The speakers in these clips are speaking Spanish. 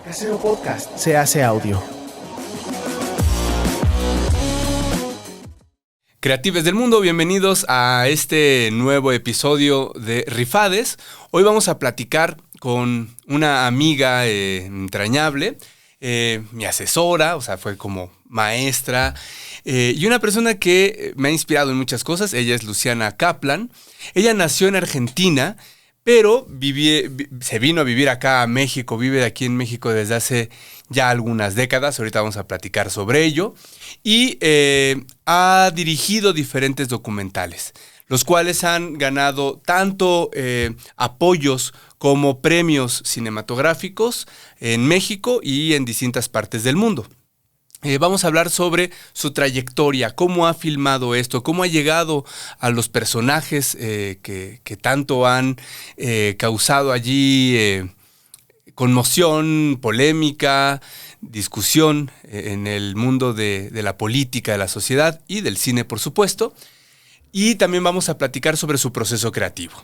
Casero Podcast se hace audio. Creatives del mundo, bienvenidos a este nuevo episodio de Rifades. Hoy vamos a platicar con una amiga entrañable, mi asesora, o sea, fue como maestra, y una persona que me ha inspirado en muchas cosas. Ella es Luciana Kaplan. Ella nació en Argentina, pero se vino a vivir acá a México, vive aquí en México desde hace ya algunas décadas. Ahorita vamos a platicar sobre ello. Y ha dirigido diferentes documentales, los cuales han ganado tanto apoyos como premios cinematográficos en México y en distintas partes del mundo. Vamos a hablar sobre su trayectoria, cómo ha filmado esto, cómo ha llegado a los personajes que tanto han causado allí conmoción, polémica, discusión en el mundo de la política, de la sociedad y del cine, por supuesto. Y también vamos a platicar sobre su proceso creativo.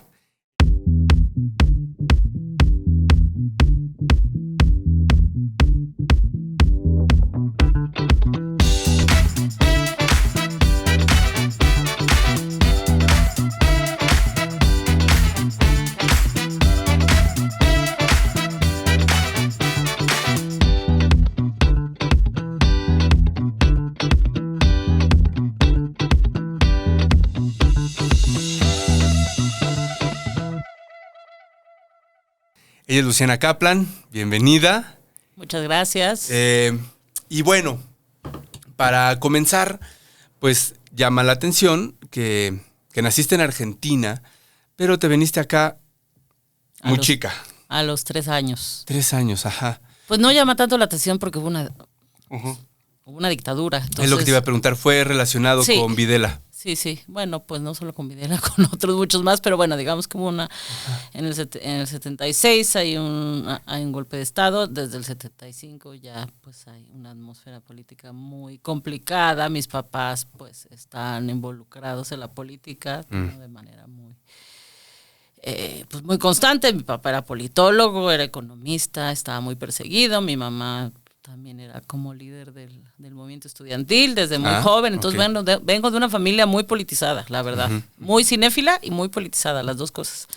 Ella es Luciana Kaplan, bienvenida. Muchas gracias. Y bueno, para comenzar, pues llama la atención que naciste en Argentina, pero te viniste acá muy chica. A los 3 años. 3 años, ajá. Pues no llama tanto la atención porque hubo una dictadura. Entonces, es lo que te iba a preguntar, ¿fue relacionado con Videla? Sí. Bueno, pues no solo con Videla, con otros muchos más, pero bueno, digamos que hubo una... En el 76 hay un golpe de Estado, desde el 75 ya pues hay una atmósfera política muy complicada. Mis papás pues están involucrados en la política, ¿no? De manera muy... pues muy constante. Mi papá era politólogo, era economista, estaba muy perseguido. Mi mamá también era como líder del movimiento estudiantil desde muy joven. Entonces, bueno, vengo de una familia muy politizada, la verdad. Muy cinéfila y muy politizada, las dos cosas.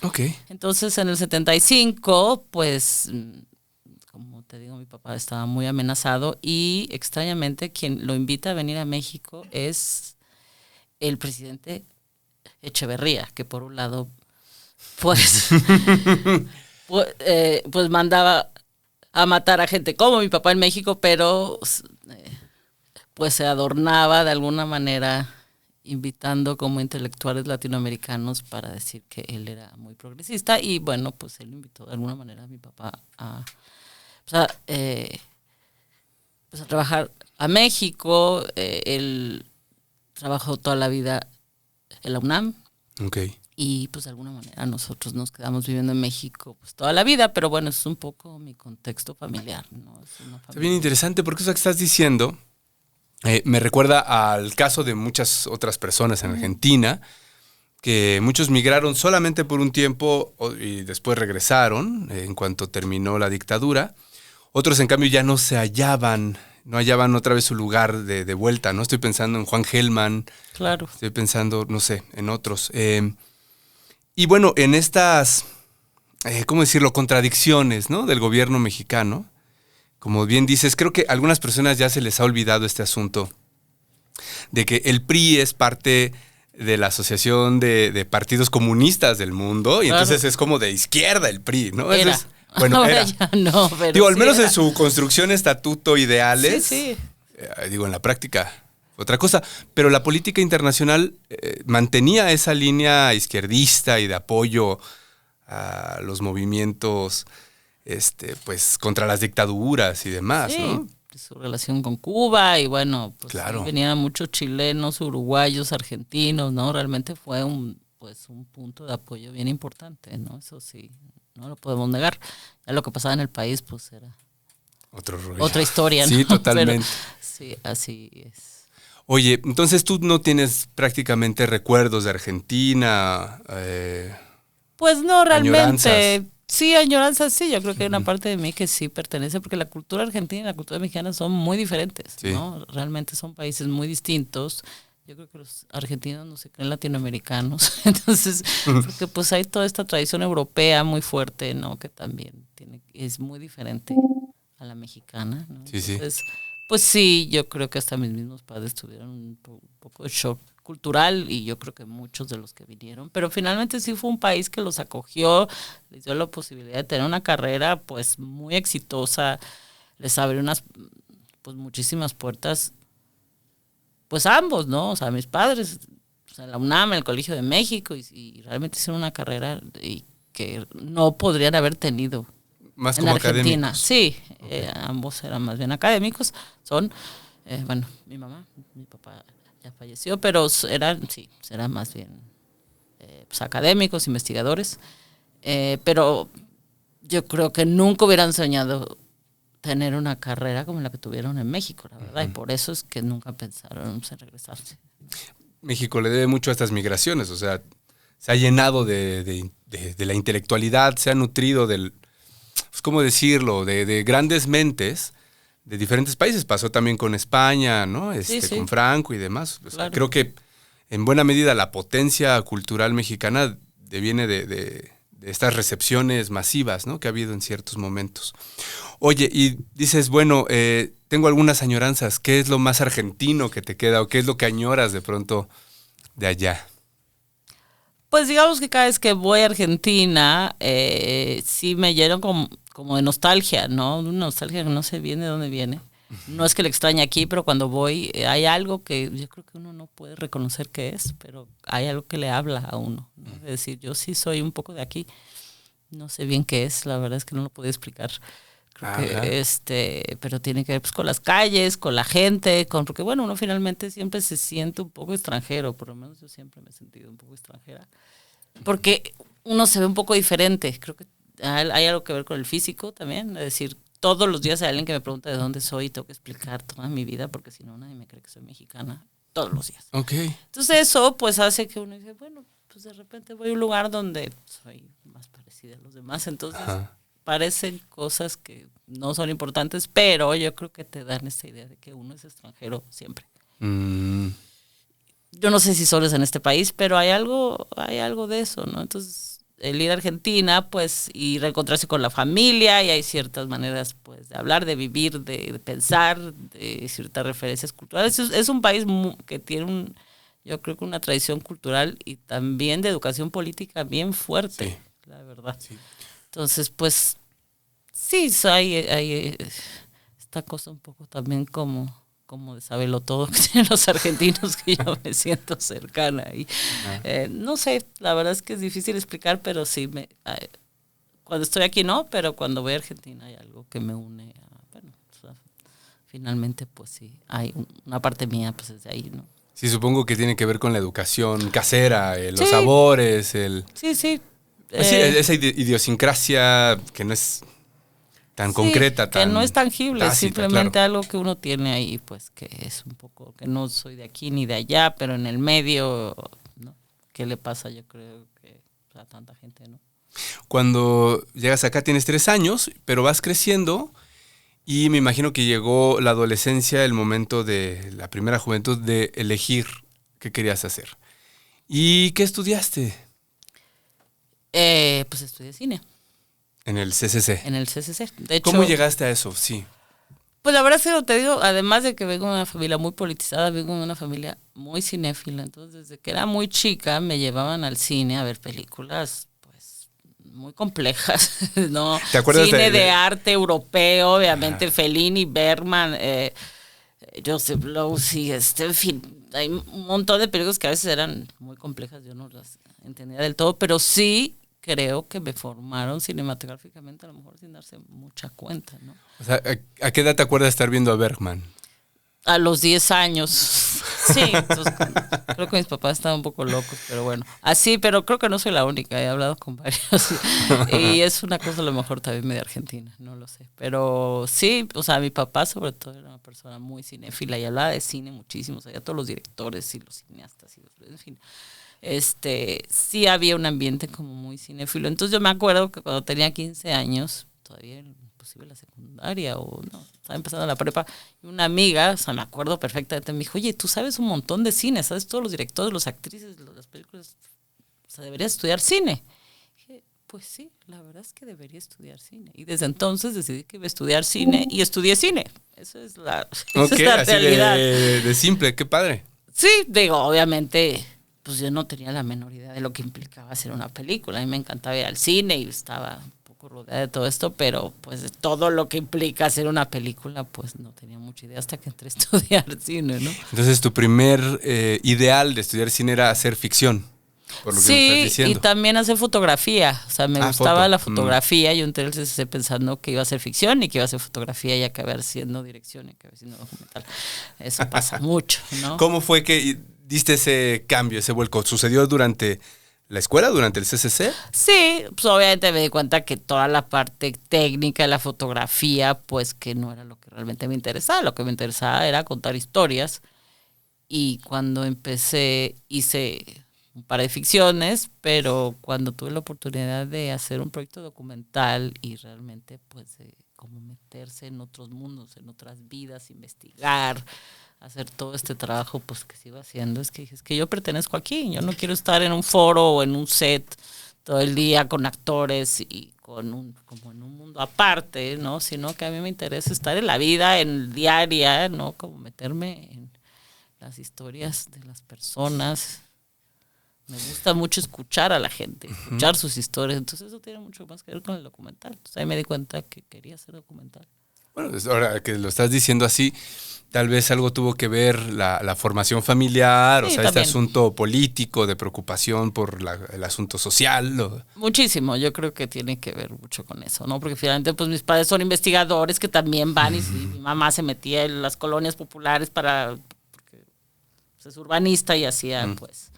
Entonces, en el 75, pues, como te digo, mi papá estaba muy amenazado y extrañamente quien lo invita a venir a México es el presidente Echeverría, que por un lado, pues, pues mandaba a matar a gente como mi papá en México, pero pues se adornaba de alguna manera invitando como intelectuales latinoamericanos para decir que él era muy progresista. Y bueno, pues él invitó de alguna manera a mi papá a trabajar a México. Él trabajó toda la vida en la UNAM. Y pues de alguna manera nosotros nos quedamos viviendo en México pues toda la vida, pero bueno, es un poco mi contexto familiar, ¿no? Es bien interesante porque eso que estás diciendo me recuerda al caso de muchas otras personas en Argentina, que muchos migraron solamente por un tiempo y después regresaron en cuanto terminó la dictadura. Otros, en cambio, ya no hallaban otra vez su lugar de vuelta, ¿no? Estoy pensando en Juan Gelman. Claro. Estoy pensando, no sé, en otros. Y bueno, en estas, ¿cómo decirlo?, contradicciones, ¿no?, del gobierno mexicano. Como bien dices, creo que a algunas personas ya se les ha olvidado este asunto de que el PRI es parte de la Asociación de Partidos Comunistas del Mundo, y entonces es como de izquierda el PRI, ¿no? Era. Entonces, bueno, era. Ya no, pero digo, al sí menos era. en su construcción, estatuto, ideales. Sí. Digo, en la práctica otra cosa, pero la política internacional mantenía esa línea izquierdista y de apoyo a los movimientos pues contra las dictaduras y demás, sí, ¿no? Su relación con Cuba y bueno, pues claro. Venían muchos chilenos, uruguayos, argentinos, ¿no? Realmente fue un punto de apoyo bien importante, ¿no? Eso sí, no lo podemos negar. Ya lo que pasaba en el país, pues era otra historia, ¿no? Sí, totalmente. Pero, sí, así es. Oye, entonces tú no tienes prácticamente recuerdos de Argentina. Pues no, realmente. Añoranzas. Sí, añoranza, sí. Yo creo que hay una parte de mí que sí pertenece, porque la cultura argentina y la cultura mexicana son muy diferentes, Sí. ¿no? Realmente son países muy distintos. Yo creo que los argentinos no se creen latinoamericanos. Entonces, porque pues hay toda esta tradición europea muy fuerte, ¿no? Que también es muy diferente a la mexicana, ¿no? Sí, sí. Entonces, pues sí, yo creo que hasta mis mismos padres tuvieron un poco de shock cultural, y yo creo que muchos de los que vinieron, pero finalmente sí fue un país que los acogió, les dio la posibilidad de tener una carrera pues muy exitosa, les abrió unas pues muchísimas puertas, pues a ambos, ¿no? O sea, mis padres, o sea, la UNAM, el Colegio de México, y realmente hicieron una carrera y que no podrían haber tenido Más en como Argentina. académicos. Sí, ambos eran más bien académicos. Son, bueno, mi mamá, mi papá ya falleció, pero eran más bien pues, académicos, investigadores. Pero yo creo que nunca hubieran soñado tener una carrera como la que tuvieron en México, la verdad, y por eso es que nunca pensaron en regresarse. México le debe mucho a estas migraciones, o sea, se ha llenado de la intelectualidad, se ha nutrido del, pues, ¿cómo decirlo?, de grandes mentes de diferentes países. Pasó también con España, ¿no? Sí. Con Franco y demás. O sea, Claro. creo que en buena medida la potencia cultural mexicana deviene de estas recepciones masivas, ¿no?, que ha habido en ciertos momentos. Oye, y dices, bueno, tengo algunas añoranzas. ¿Qué es lo más argentino que te queda o qué es lo que añoras de pronto de allá? Pues digamos que cada vez que voy a Argentina, sí me lleno como de nostalgia, ¿no? Una nostalgia que no sé bien de dónde viene. No es que le extrañe aquí, pero cuando voy hay algo que yo creo que uno no puede reconocer qué es, pero hay algo que le habla a uno, ¿no? Es decir, yo sí soy un poco de aquí, no sé bien qué es, la verdad es que no lo puedo explicar. Creo que pero tiene que ver pues con las calles, con la gente, porque bueno, uno finalmente siempre se siente un poco extranjero, por lo menos yo siempre me he sentido un poco extranjera, porque uno se ve un poco diferente. Creo que hay algo que ver con el físico también, es decir, todos los días hay alguien que me pregunta de dónde soy y tengo que explicar toda mi vida, porque si no nadie me cree que soy mexicana, todos los días. Ok. Entonces eso pues hace que uno dice, bueno, pues de repente voy a un lugar donde soy más parecida a los demás, entonces parecen cosas que no son importantes, pero yo creo que te dan esta idea de que uno es extranjero siempre. Yo no sé si solo es en este país, pero hay algo de eso, ¿no? Entonces, el ir a Argentina, pues, y reencontrarse con la familia, y hay ciertas maneras, pues, de hablar, de vivir, de pensar, de ciertas referencias culturales. Es un país que tiene yo creo que una tradición cultural y también de educación política bien fuerte, sí, la verdad. Sí. Entonces, pues, sí, hay esta cosa un poco también como de saberlo todo que tienen los argentinos, que yo me siento cercana. Y no sé, la verdad es que es difícil explicar, pero sí, cuando estoy aquí no, pero cuando voy a Argentina hay algo que me une bueno, o sea, finalmente, pues sí, hay una parte mía, pues es de ahí, ¿no? Sí, supongo que tiene que ver con la educación casera, los sabores, Sí, sí. Pues sí, esa idiosincrasia que no es tan concreta, que no es tangible, tácita, simplemente claro. algo que uno tiene ahí, pues que es un poco, que no soy de aquí ni de allá, pero en el medio, ¿no? ¿Qué le pasa? Yo creo que a tanta gente, ¿no? Cuando llegas acá tienes 3 años, pero vas creciendo y me imagino que llegó la adolescencia, el momento de la primera juventud de elegir qué querías hacer. ¿Y qué estudiaste? Pues estudié cine. En el CCC. En el CCC. De hecho, ¿cómo llegaste a eso? Sí. Pues la verdad es que te digo, además de que vengo de una familia muy politizada, vengo de una familia muy cinéfila. Entonces, desde que era muy chica, me llevaban al cine a ver películas, pues, muy complejas, ¿no? ¿Te acuerdas cine de arte europeo, obviamente, Fellini, Bergman, Joseph Losey, en fin, hay un montón de películas que a veces eran muy complejas, yo no las entendía del todo, pero sí creo que me formaron cinematográficamente, a lo mejor sin darse mucha cuenta, ¿no? O sea, ¿a qué edad te acuerdas de estar viendo a Bergman? A los 10 años. Sí, entonces, creo que mis papás estaban un poco locos, pero bueno. Así, pero creo que no soy la única, he hablado con varios. Y es una cosa a lo mejor también medio argentina, no lo sé. Pero sí, o sea, mi papá sobre todo era una persona muy cinéfila y hablaba de cine muchísimo, o sea, todos los directores y los cineastas, en fin. sí había un ambiente como muy cinéfilo. Entonces yo me acuerdo que cuando tenía 15 años, todavía inclusive la secundaria o no, estaba empezando la prepa, y una amiga, o sea, me acuerdo perfectamente, me dijo, oye, tú sabes un montón de cine, sabes todos los directores, los actrices, las películas, o sea, deberías estudiar cine. Dije, pues sí, la verdad es que debería estudiar cine. Y desde entonces decidí que iba a estudiar cine y estudié cine. Esa es la Así realidad. de simple, qué padre. Sí, digo, obviamente, pues yo no tenía la menor idea de lo que implicaba hacer una película. A mí me encantaba ir al cine y estaba un poco rodeada de todo esto, pero pues de todo lo que implica hacer una película, pues no tenía mucha idea hasta que entré a estudiar cine, ¿no? Entonces, tu primer ideal de estudiar cine era hacer ficción, por lo que me estás Sí, diciendo. y también hacer fotografía. O sea, me gustaba foto. la fotografía. Yo entré al CCC pensando que iba a hacer ficción y que iba a hacer fotografía y acabé haciendo dirección y acabé haciendo documental. Eso pasa mucho, ¿no? ¿Cómo fue que diste ese cambio, ese vuelco? ¿Sucedió durante la escuela, durante el CCC? Sí, pues obviamente me di cuenta que toda la parte técnica de la fotografía, pues que no era lo que realmente me interesaba. Lo que me interesaba era contar historias. Y cuando empecé, hice un par de ficciones, pero cuando tuve la oportunidad de hacer un proyecto documental y realmente pues como meterse en otros mundos, en otras vidas, investigar, hacer todo este trabajo pues que sigo haciendo, es que dije, es que yo pertenezco aquí, yo no quiero estar en un foro o en un set todo el día con actores y como en un mundo aparte, ¿no? Sino que a mí me interesa estar en la vida, en diaria, ¿no? Como meterme en las historias de las personas. Me gusta mucho escuchar a la gente, escuchar sus historias. Entonces eso tiene mucho más que ver con el documental. Entonces ahí me di cuenta que quería hacer documental. Bueno, pues ahora que lo estás diciendo así, tal vez algo tuvo que ver la formación familiar, Sí, o sea, también. este asunto político de preocupación por el asunto social. Muchísimo, yo creo que tiene que ver mucho con eso, ¿no? Porque finalmente pues mis padres son investigadores que también van y mi mamá se metía en las colonias populares porque pues, es urbanista y hacía pues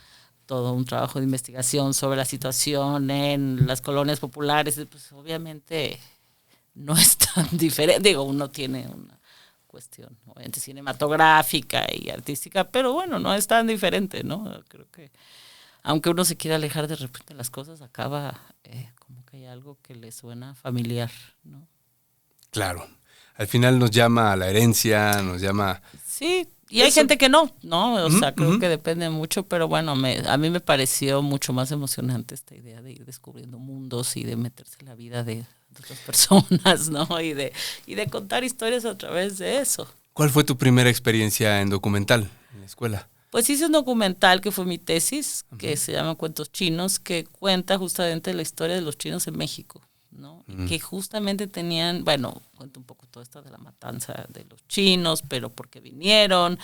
todo un trabajo de investigación sobre la situación en las colonias populares. Pues obviamente no es tan diferente. Digo, uno tiene una cuestión obviamente cinematográfica y artística, pero bueno, no es tan diferente, ¿no? Creo que aunque uno se quiera alejar de repente las cosas, acaba como que hay algo que le suena familiar, ¿no? Claro, al final nos llama a la herencia, nos llama... Sí, y hay gente que no, o sea, creo que uh-huh. depende mucho, pero bueno, a mí me pareció mucho más emocionante esta idea de ir descubriendo mundos y de meterse en la vida de otras personas, ¿no? Y de contar historias a través de eso. ¿Cuál fue tu primera experiencia en documental en la escuela? Pues hice un documental que fue mi tesis, que se llama Cuentos Chinos, que cuenta justamente la historia de los chinos en México, ¿no? Y que justamente tenían, bueno, cuento un poco todo esto de la matanza de los chinos, pero porque vinieron.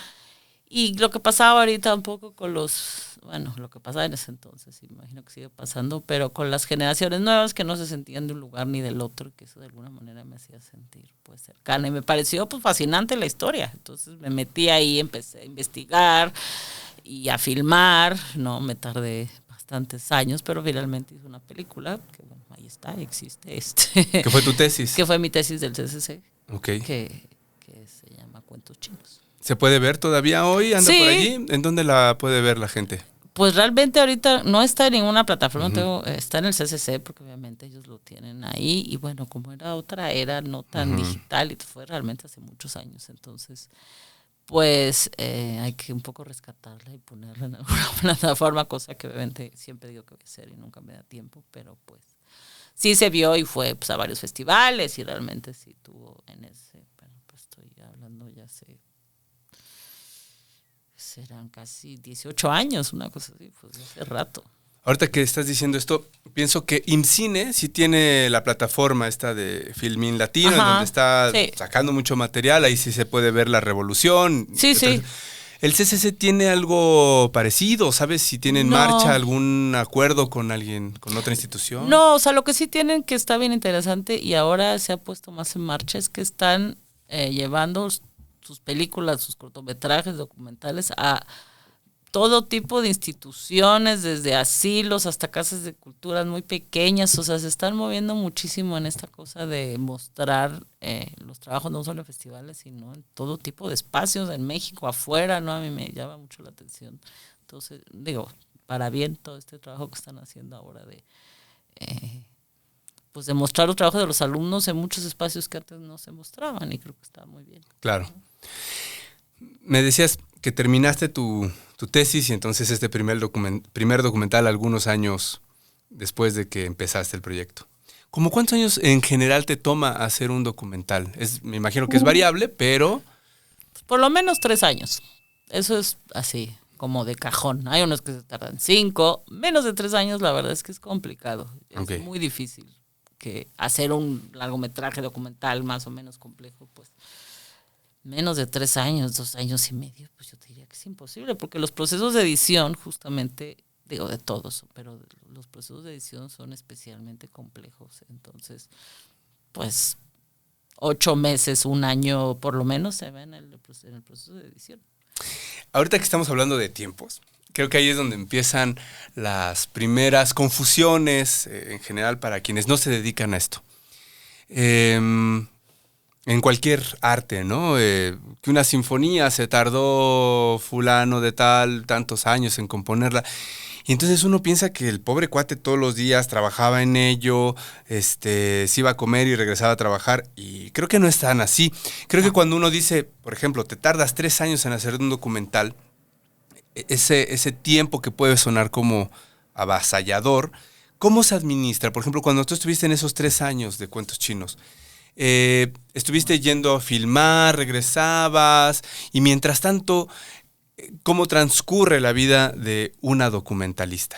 Y lo que pasaba ahorita un poco con lo que pasaba en ese entonces, y me imagino que sigue pasando, pero con las generaciones nuevas que no se sentían de un lugar ni del otro, que eso de alguna manera me hacía sentir pues cercana. Y me pareció pues fascinante la historia. Entonces me metí ahí, empecé a investigar y a filmar, ¿no? Me tardé bastantes años, pero finalmente hice una película, que bueno, ahí está, existe ¿Qué fue tu tesis? que fue mi tesis del CCC, Ok. que se llama Cuentos Chinos. ¿Se puede ver todavía hoy? ¿Anda Sí. por allí? ¿En dónde la puede ver la gente? Pues realmente ahorita no está en ninguna plataforma, está en el CCC porque obviamente ellos lo tienen ahí y bueno, como era otra era no tan digital y fue realmente hace muchos años, entonces pues hay que un poco rescatarla y ponerla en alguna plataforma, cosa que obviamente siempre digo que voy a hacer y nunca me da tiempo, pero pues sí se vio y fue pues, a varios festivales y realmente sí tuvo en ese, bueno, pues estoy hablando ya serán casi 18 años, una cosa así, pues hace rato. Ahorita que estás diciendo esto, pienso que IMCINE sí tiene la plataforma esta de Filmin Latino, en donde está sacando mucho material, ahí sí se puede ver la revolución. Sí, sí. ¿El CCC tiene algo parecido? ¿Sabes si tiene en marcha algún acuerdo con alguien, con otra institución? No, o sea, lo que sí tienen que está bien interesante y ahora se ha puesto más en marcha es que están llevando sus películas, sus cortometrajes, documentales a todo tipo de instituciones, desde asilos hasta casas de culturas muy pequeñas, o sea, se están moviendo muchísimo en esta cosa de mostrar los trabajos no solo en festivales, sino en todo tipo de espacios, en México, afuera, ¿no? A mí me llama mucho la atención. Entonces, digo, para bien todo este trabajo que están haciendo ahora de pues de mostrar los trabajos de los alumnos en muchos espacios que antes no se mostraban, y creo que está muy bien. Claro. Me decías que terminaste tu tesis y entonces este primer documental algunos años después de que empezaste el proyecto. ¿Cómo cuántos años en general te toma hacer un documental? Me imagino que es variable, pero... Por lo menos 3 años. Eso es así, como de cajón. Hay unos que se tardan 5. Menos de 3 años, la verdad es que es complicado. Es muy difícil que hacer un largometraje documental más o menos complejo, pues menos de 3 años, 2 años y medio, pues yo te diría que es imposible, porque los procesos de edición, justamente, digo de todos, pero los procesos de edición son especialmente complejos. Entonces, pues 8 meses, 1 año por lo menos se ven en el proceso de edición. Ahorita que estamos hablando de tiempos, creo que ahí es donde empiezan las primeras confusiones en general para quienes no se dedican a esto. En cualquier arte, ¿no? Que una sinfonía se tardó fulano de tantos años en componerla. Y entonces uno piensa que el pobre cuate todos los días trabajaba en ello, se iba a comer y regresaba a trabajar, y creo que no es tan así. Creo que cuando uno dice, por ejemplo, te tardas 3 años en hacer un documental, ese tiempo que puede sonar como avasallador, ¿cómo se administra? Por ejemplo, cuando tú estuviste en esos 3 años de Cuentos Chinos, estuviste yendo a filmar, regresabas, y mientras tanto, ¿cómo transcurre la vida de una documentalista?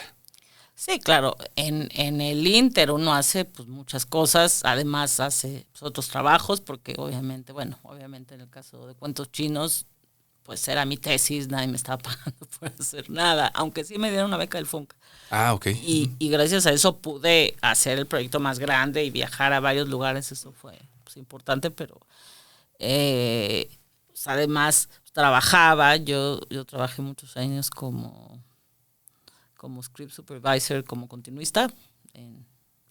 Sí, claro, en el Inter uno hace pues muchas cosas, además hace pues, otros trabajos, porque obviamente en el caso de Cuentos Chinos, pues era mi tesis, nadie me estaba pagando por hacer nada, aunque sí me dieron una beca del FONCA. Ah, ok. Y gracias a eso pude hacer el proyecto más grande y viajar a varios lugares, eso fue pues, importante, pero pues, además trabajaba, yo trabajé muchos años como script supervisor, como continuista en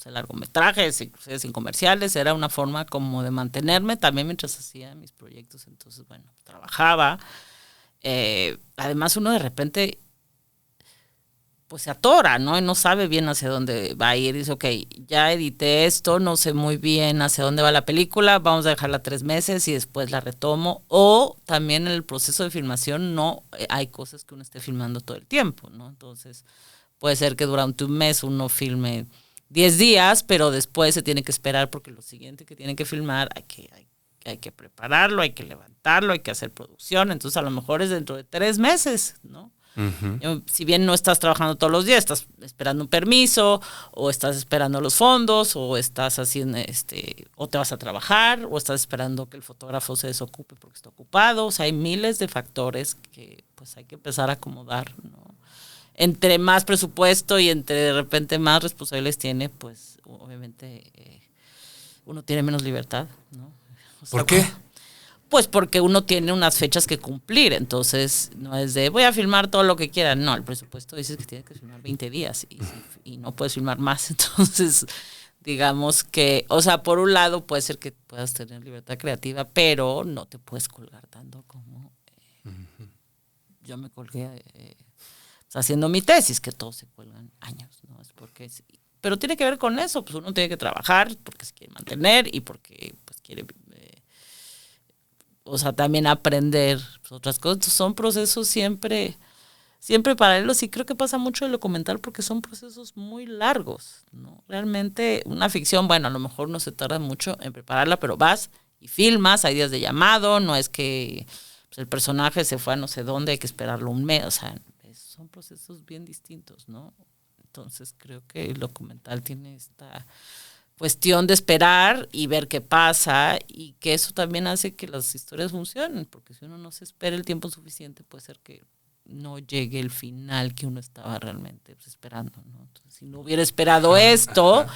largometrajes, en comerciales, era una forma como de mantenerme también mientras hacía mis proyectos. Entonces, bueno, trabajaba. Además, uno de repente pues se atora, ¿no? Y no sabe bien hacia dónde va a ir. Dice, ok, ya edité esto, no sé muy bien hacia dónde va la película, vamos a dejarla 3 meses y después la retomo. O también en el proceso de filmación no hay cosas que uno esté filmando todo el tiempo, ¿no? Entonces, puede ser que durante un mes uno filme 10 días, pero después se tiene que esperar porque lo siguiente que tiene que filmar hay que prepararlo, hay que levantarlo, hay que hacer producción. Entonces, a lo mejor es dentro de 3 meses, ¿no? Uh-huh. Si bien no estás trabajando todos los días, estás esperando un permiso, o estás esperando los fondos, o estás haciendo o te vas a trabajar, o estás esperando que el fotógrafo se desocupe porque está ocupado. O sea, hay miles de factores que pues hay que empezar a acomodar, ¿no? Entre más presupuesto y entre de repente más responsabilidades tiene, pues obviamente uno tiene menos libertad, ¿no? O sea, ¿por qué? Pues porque uno tiene unas fechas que cumplir, entonces no es de voy a filmar todo lo que quiera, no, el presupuesto dice que tienes que filmar 20 días y no puedes filmar más. Entonces digamos que, o sea, por un lado puede ser que puedas tener libertad creativa, pero no te puedes colgar tanto como yo me colgué haciendo mi tesis, que todos se cuelgan años, ¿no? Es porque pero tiene que ver con eso, pues uno tiene que trabajar porque se quiere mantener y porque pues quiere o sea, también aprender otras cosas. Son procesos siempre paralelos, y creo que pasa mucho el documental porque son procesos muy largos, ¿no? Realmente una ficción, bueno, a lo mejor no se tarda mucho en prepararla, pero vas y filmas, hay días de llamado, no es que pues, el personaje se fue a no sé dónde, hay que esperarlo un mes, o sea, son procesos bien distintos, ¿no? Entonces creo que el documental tiene esta cuestión de esperar y ver qué pasa, y que eso también hace que las historias funcionen, porque si uno no se espera el tiempo suficiente, puede ser que no llegue el final que uno estaba realmente pues, esperando, ¿no? Entonces, si no hubiera esperado esto,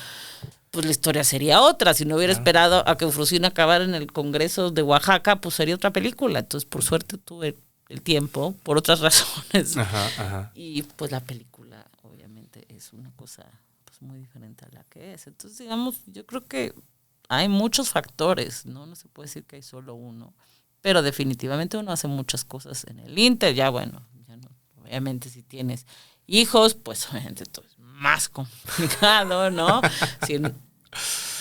pues la historia sería otra. Si no hubiera esperado a que Frusino acabara en el Congreso de Oaxaca, pues sería otra película. Entonces, por suerte tuve el tiempo, por otras razones. Y pues la película, obviamente, es una cosa muy diferente a la que es. Entonces, digamos, yo creo que hay muchos factores, ¿no? No se puede decir que hay solo uno, pero definitivamente uno hace muchas cosas en el Inter, ya bueno, ya no, obviamente si tienes hijos, pues obviamente todo es más complicado, ¿no? Sí,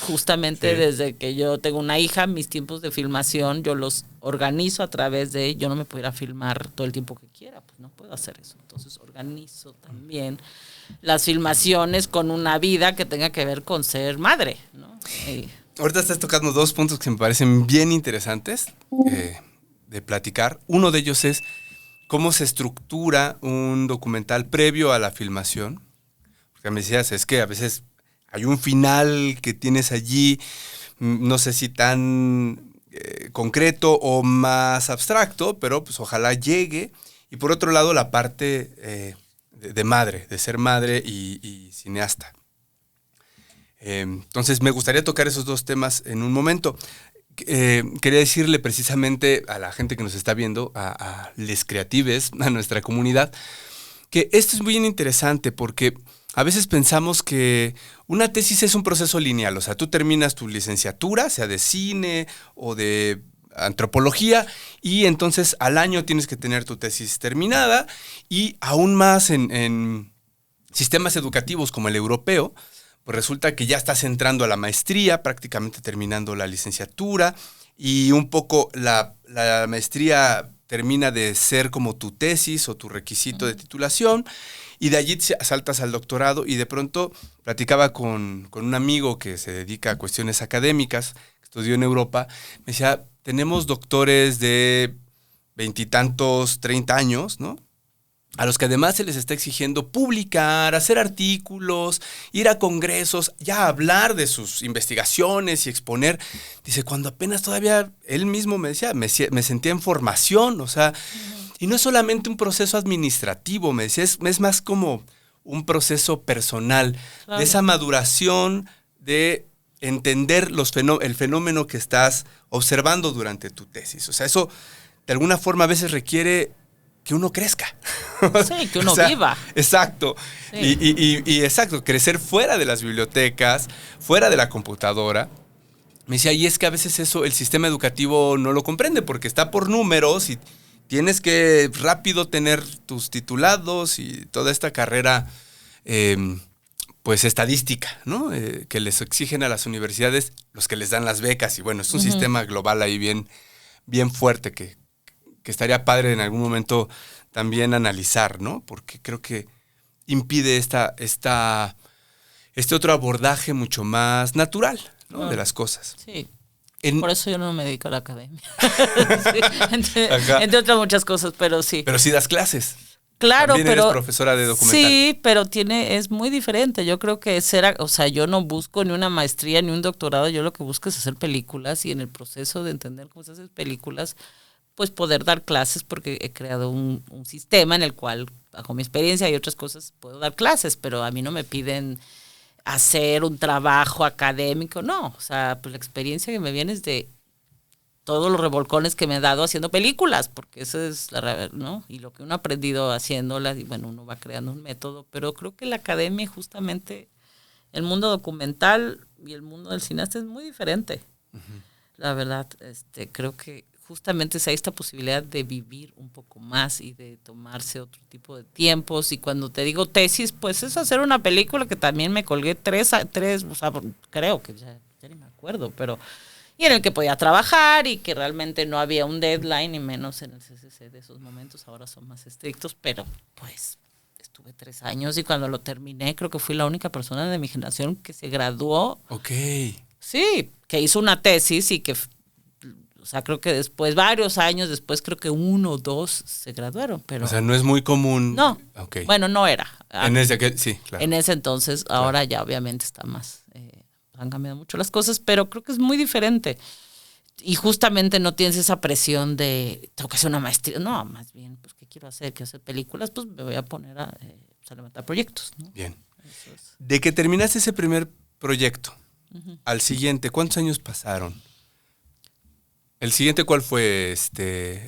justamente desde que yo tengo una hija, mis tiempos de filmación yo los organizo a través de, yo no me puedo ir a filmar todo el tiempo que quiera, pues no puedo hacer eso. Entonces organizo también las filmaciones con una vida que tenga que ver con ser madre, ¿no? Ahorita estás tocando dos puntos que me parecen bien interesantes de platicar. Uno de ellos es cómo se estructura un documental previo a la filmación. Porque me decías, es que a veces hay un final que tienes allí, no sé si tan concreto o más abstracto, pero pues ojalá llegue. Y por otro lado, la parte de madre, de ser madre y cineasta. Entonces, me gustaría tocar esos dos temas en un momento. Quería decirle precisamente a la gente que nos está viendo, a les creatives, a nuestra comunidad, que esto es muy interesante porque a veces pensamos que una tesis es un proceso lineal. O sea, tú terminas tu licenciatura, sea de cine o de antropología, y entonces al año tienes que tener tu tesis terminada, y aún más en sistemas educativos como el europeo, pues resulta que ya estás entrando a la maestría, prácticamente terminando la licenciatura, y un poco la maestría termina de ser como tu tesis o tu requisito de titulación, y de allí saltas al doctorado. Y de pronto platicaba con un amigo que se dedica a cuestiones académicas, que estudió en Europa, me decía, tenemos doctores de 20 y tantos, 30 años, ¿no? A los que además se les está exigiendo publicar, hacer artículos, ir a congresos, ya hablar de sus investigaciones y exponer. Dice, cuando apenas todavía él mismo me decía, me sentía en formación, o sea, y no es solamente un proceso administrativo, me decía, es más como un proceso personal, de esa maduración, de entender el fenómeno que estás observando durante tu tesis. O sea, eso de alguna forma a veces requiere que uno crezca. Sí, que uno viva. Exacto. Sí. Y exacto, crecer fuera de las bibliotecas, fuera de la computadora. Me decía, y es que a veces eso el sistema educativo no lo comprende porque está por números y tienes que rápido tener tus titulados y toda esta carrera pues estadística, ¿no? Que les exigen a las universidades los que les dan las becas. Y bueno, es un sistema global ahí bien fuerte que estaría padre en algún momento también analizar, ¿no? Porque creo que impide este otro abordaje mucho más natural, ¿no? De las cosas. Sí. Por eso yo no me dedico a la academia. Sí, entre otras muchas cosas, pero sí. Pero sí das clases. Claro, también pero eres profesora de documental. Sí, pero es muy diferente. Yo creo que yo no busco ni una maestría ni un doctorado. Yo lo que busco es hacer películas, y en el proceso de entender cómo se hacen películas, pues poder dar clases, porque he creado un sistema en el cual, bajo mi experiencia y otras cosas, puedo dar clases, pero a mí no me piden hacer un trabajo académico, no. O sea, pues la experiencia que me viene es de todos los revolcones que me he dado haciendo películas, porque eso es ¿no? Y lo que uno ha aprendido haciéndolas, y bueno, uno va creando un método, pero creo que la academia, justamente, el mundo documental y el mundo del cineasta es muy diferente. La verdad, creo que justamente hay esta posibilidad de vivir un poco más y de tomarse otro tipo de tiempos. Y cuando te digo tesis, pues es hacer una película que también me colgué tres, o sea, creo que ya ni me acuerdo, pero y en el que podía trabajar y que realmente no había un deadline, y menos en el CCC de esos momentos. Ahora son más estrictos, pero pues estuve 3 años, y cuando lo terminé creo que fui la única persona de mi generación que se graduó. Ok. Sí, que hizo una tesis y que, o sea, creo que después, varios años después, creo que 1 o 2 se graduaron, pero... O sea, no es muy común. No, okay. Bueno, no era. Sí, claro. En ese entonces, ahora ya obviamente está más... han cambiado mucho las cosas, pero creo que es muy diferente. Y justamente no tienes esa presión de, tengo que hacer una maestría. No, más bien, pues, ¿qué quiero hacer? Quiero hacer películas, pues me voy a poner a levantar proyectos, ¿no? Bien. De que terminaste ese primer proyecto al siguiente, ¿cuántos años pasaron? ¿El siguiente cuál fue?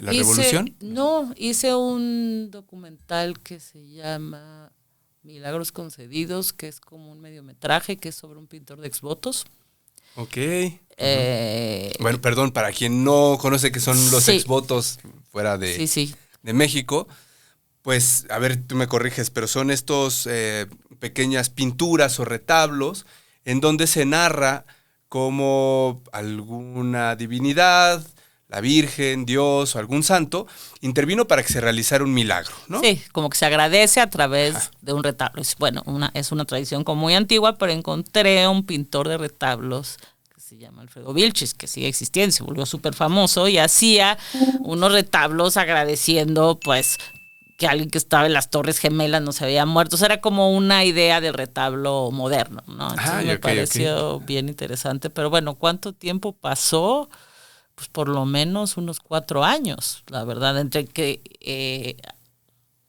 ¿La Revolución? No, hice un documental que se llama Milagros Concedidos, que es como un mediometraje, que es sobre un pintor de exvotos. Ok. Bueno, perdón, para quien no conoce qué son los exvotos fuera de México, pues, a ver, tú me corriges, pero son estos pequeñas pinturas o retablos en donde se narra cómo alguna divinidad, la Virgen, Dios o algún santo, intervino para que se realizara un milagro, ¿no? Sí, como que se agradece a través de un retablo. Bueno, es una tradición como muy antigua, pero encontré un pintor de retablos que se llama Alfredo Vilchis, que sigue existiendo, se volvió súper famoso y hacía unos retablos agradeciendo, pues, que alguien que estaba en las Torres Gemelas no se había muerto. O sea, era como una idea del retablo moderno, ¿no? Entonces me pareció bien interesante. Pero bueno, ¿cuánto tiempo pasó? Pues por lo menos unos 4 años, la verdad, entre que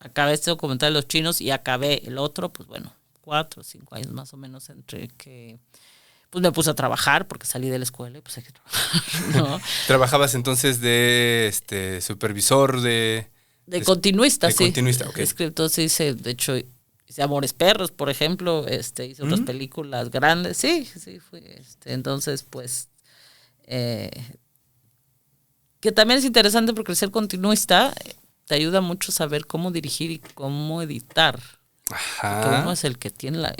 acabé este documental de los chinos y acabé el otro, pues bueno, 4 o 5 años más o menos entre que pues me puse a trabajar porque salí de la escuela y pues hay que trabajar, ¿no? ¿Trabajabas entonces de supervisor de continuista, de sí. continuista, ok. Entonces hice, de hecho, hice Amores Perros, por ejemplo, hice otras películas grandes, sí, fui, entonces, pues, que también es interesante porque el ser continuista te ayuda mucho a saber cómo dirigir y cómo editar. Ajá. Porque uno es el que tiene la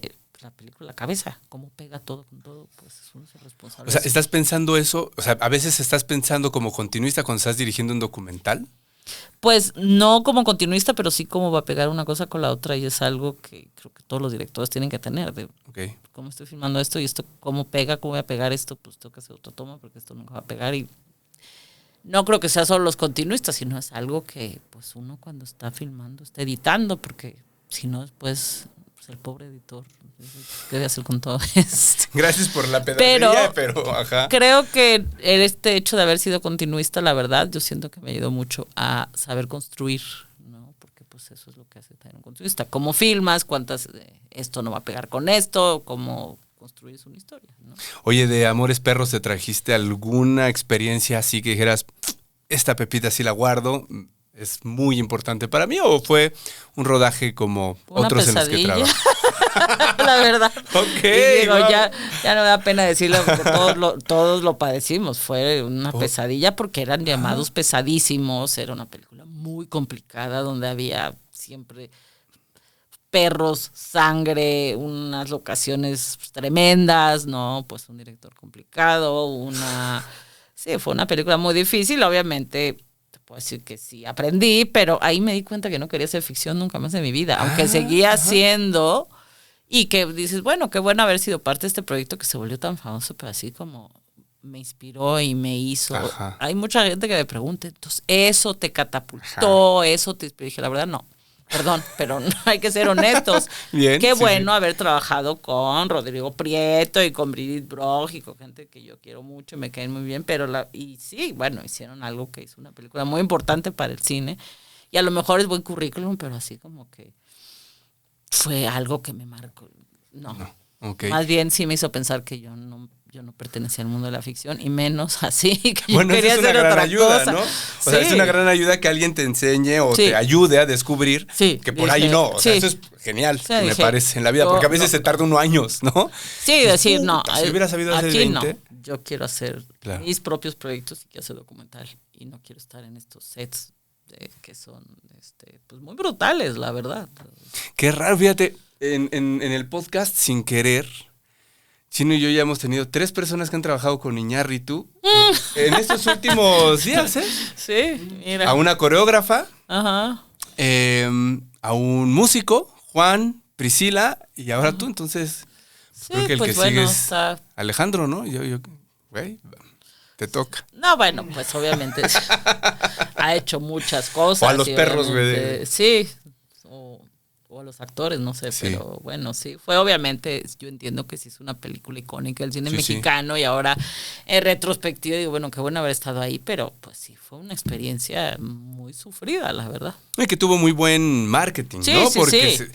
película en la cabeza, cómo pega todo con todo, pues uno es el responsable. O sea, ¿estás pensando eso? O sea, a veces estás pensando como continuista cuando estás dirigiendo un documental. Pues no como continuista, pero sí cómo va a pegar una cosa con la otra y es algo que creo que todos los directores tienen que tener. Okay. Cómo estoy filmando esto y esto, cómo pega, cómo voy a pegar esto, pues tengo que hacer otra toma porque esto nunca va a pegar y no creo que sea solo los continuistas, sino es algo que pues uno cuando está filmando está editando porque si no después pues, el pobre editor, ¿qué voy a hacer con todo esto? Gracias por la pedagogía, pero ajá. Creo que este hecho de haber sido continuista, la verdad, yo siento que me ayudó mucho a saber construir, ¿no? Porque pues eso es lo que hace también un continuista. ¿Cómo filmas? ¿Cuántas? Esto no va a pegar con esto, ¿cómo construyes una historia, ¿no? Oye, de Amores Perros, ¿te trajiste alguna experiencia así que dijeras, esta pepita sí la guardo, es muy importante para mí? ¿O fue un rodaje como una otros pesadilla. en los que trabajas? La verdad. Ok. Y digo, ya no me da pena decirlo porque todos lo padecimos. Fue una pesadilla porque eran llamados pesadísimos. Era una película muy complicada donde había siempre perros, sangre, unas locaciones tremendas, ¿no? Pues un director complicado, sí, fue una película muy difícil, obviamente. Puedo decir que sí, aprendí, pero ahí me di cuenta que no quería hacer ficción nunca más en mi vida, aunque seguía haciendo y que dices, bueno, qué bueno haber sido parte de este proyecto que se volvió tan famoso, pero así como me inspiró y me hizo. Ajá. Hay mucha gente que me pregunta, entonces, ¿eso te catapultó? Ajá. ¿Eso te inspiró? Dije, la verdad, no. Perdón, pero no hay que ser honestos. Bien, qué bueno haber trabajado con Rodrigo Prieto y con Brigitte Broch y con gente que yo quiero mucho y me caen muy bien, pero y sí, bueno, hicieron algo que hizo una película muy importante para el cine y a lo mejor es buen currículum, pero así como que fue algo que me marcó. No. Okay. Más bien sí me hizo pensar que yo no pertenecía al mundo de la ficción y menos así que yo bueno, quería es una hacer gran otra ayuda, cosa. ¿no? O sea, es una gran ayuda que alguien te enseñe o te ayude a descubrir que por ahí no. O sea, eso es genial, me parece, en la vida, porque a veces se tarda uno años, ¿no? Sí, decir, no. Si hubiera sabido hacer 20. No. Yo quiero hacer mis propios proyectos y quiero hacer documental y no quiero estar en estos sets que son pues muy brutales, la verdad. Qué raro, fíjate, en el podcast, sin querer, Chino y yo ya hemos tenido 3 personas que han trabajado con Iñárritu en estos últimos días, ¿eh? Sí, mira. A una coreógrafa, ajá, a un músico, Juan, Priscila, y ahora tú, entonces sí, creo que el pues que bueno, sigue es está... Alejandro, ¿no? Güey, te toca. No, bueno, pues obviamente ha hecho muchas cosas. O a los perros, güey. Sí, o a los actores, no sé, sí. Pero bueno, sí, fue obviamente, yo entiendo que sí es una película icónica del cine mexicano y ahora en retrospectiva digo, bueno, qué bueno haber estado ahí, pero pues sí, fue una experiencia muy sufrida, la verdad. Y que tuvo muy buen marketing, ¿no? Sí, porque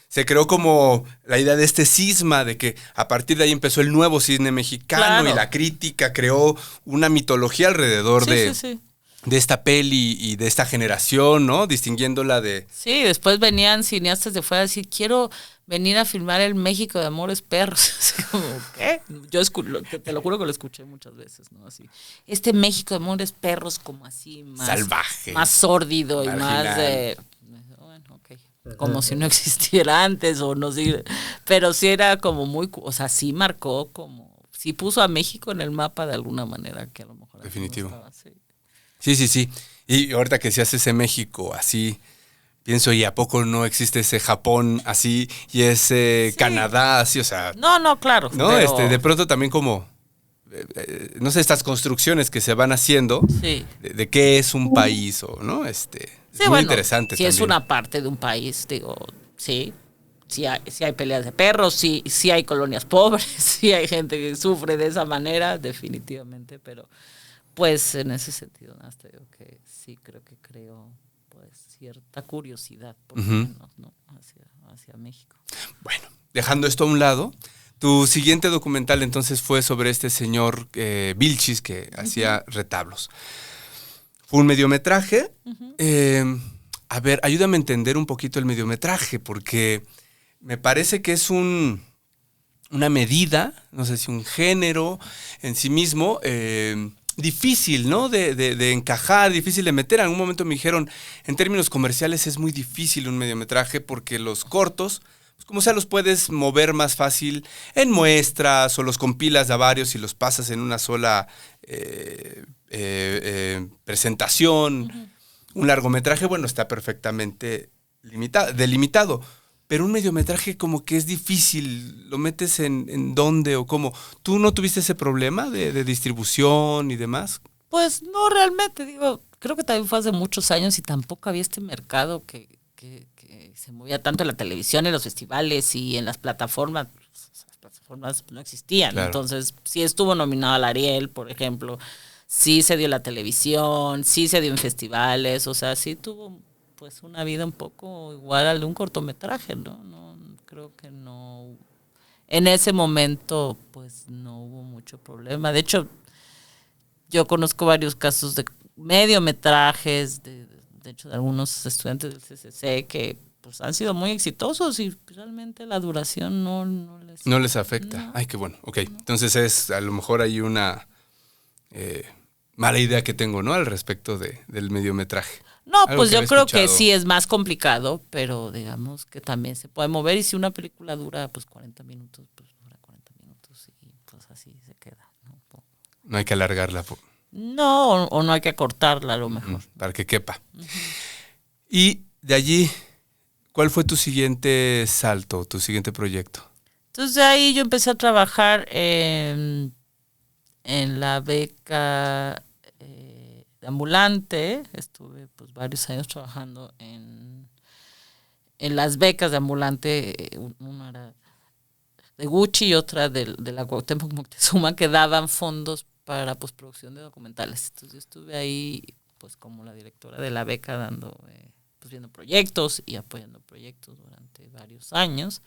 se creó como la idea de este cisma, de que a partir de ahí empezó el nuevo cine mexicano y la crítica creó una mitología alrededor de esta peli y de esta generación, ¿no? Distinguiéndola de... Sí, después venían cineastas de fuera a decir, quiero venir a filmar el México de Amores Perros. Así como, ¿qué? Yo te lo juro que lo escuché muchas veces, ¿no? Así, este México de Amores Perros como así, más... salvaje. Más sórdido marginal. Y más como si no existiera antes o no sé, pero sí era como muy, o sea, sí marcó como, sí puso a México en el mapa de alguna manera que a lo mejor antes Definitivo. no estaba, sí. Sí. Y ahorita que se hace ese México así, pienso, ¿y a poco no existe ese Japón así y ese Sí. Canadá así? O sea, No, claro, ¿no? pero De pronto también como, no sé, estas construcciones que se van haciendo sí. de qué es un país o, ¿no? Sí, Es muy bueno, interesante si es también. una parte de un país, digo, sí, sí hay peleas de perros, sí hay colonias pobres, sí hay gente que sufre de esa manera, definitivamente, pero pues en ese sentido, hasta digo que sí creo pues cierta curiosidad, por lo Ujú. menos, ¿no? Hacia México. Bueno, dejando esto a un lado, tu siguiente documental entonces fue sobre este señor Vilchis que hacía retablos. Fue un mediometraje. A ver, ayúdame a entender un poquito el mediometraje, porque me parece que es una medida, no sé si un género en sí mismo, difícil, ¿no? De encajar, difícil de meter. En algún momento me dijeron, en términos comerciales es muy difícil un mediometraje porque los cortos, pues como sea, los puedes mover más fácil en muestras o los compilas a varios y los pasas en una sola presentación. Un largometraje, bueno, está perfectamente delimitado. Pero un mediometraje como que es difícil, ¿lo metes en dónde o cómo? ¿Tú no tuviste ese problema de distribución y demás? Pues no realmente, digo, creo que también fue hace muchos años y tampoco había este mercado que se movía tanto en la televisión, en los festivales y en las plataformas. Las plataformas no existían. Claro. Entonces, sí estuvo nominado al Ariel, por ejemplo, sí se dio en la televisión, sí se dio en festivales, o sea, sí tuvo pues una vida un poco igual al de un cortometraje, ¿no? No, creo que no. En ese momento, pues no hubo mucho problema. De hecho, yo conozco varios casos de mediometrajes, de hecho, de algunos estudiantes del CCC que pues han sido muy exitosos y realmente la duración No les afecta. No. Ay, qué bueno. Ok, entonces es a lo mejor hay una mala idea que tengo, ¿no? Al respecto del mediometraje. No, Algo pues que yo había creo que escuchado. sí es más complicado, pero digamos que también se puede mover y si una película dura pues 40 minutos, pues dura 40 minutos y pues así se queda, ¿no? No hay que alargarla No, o no hay que acortarla a lo mejor. para que quepa. Y de allí, ¿cuál fue tu siguiente salto, tu siguiente proyecto? Entonces de ahí yo empecé a trabajar en la beca de ambulante. Estuve pues varios años trabajando en las becas de ambulante. Una era de Gucci y otra de la Cuauhtémoc Moctezuma, que daban fondos para postproducción de documentales. Entonces yo estuve ahí pues como la directora de la beca dando, pues viendo proyectos y apoyando proyectos durante varios años,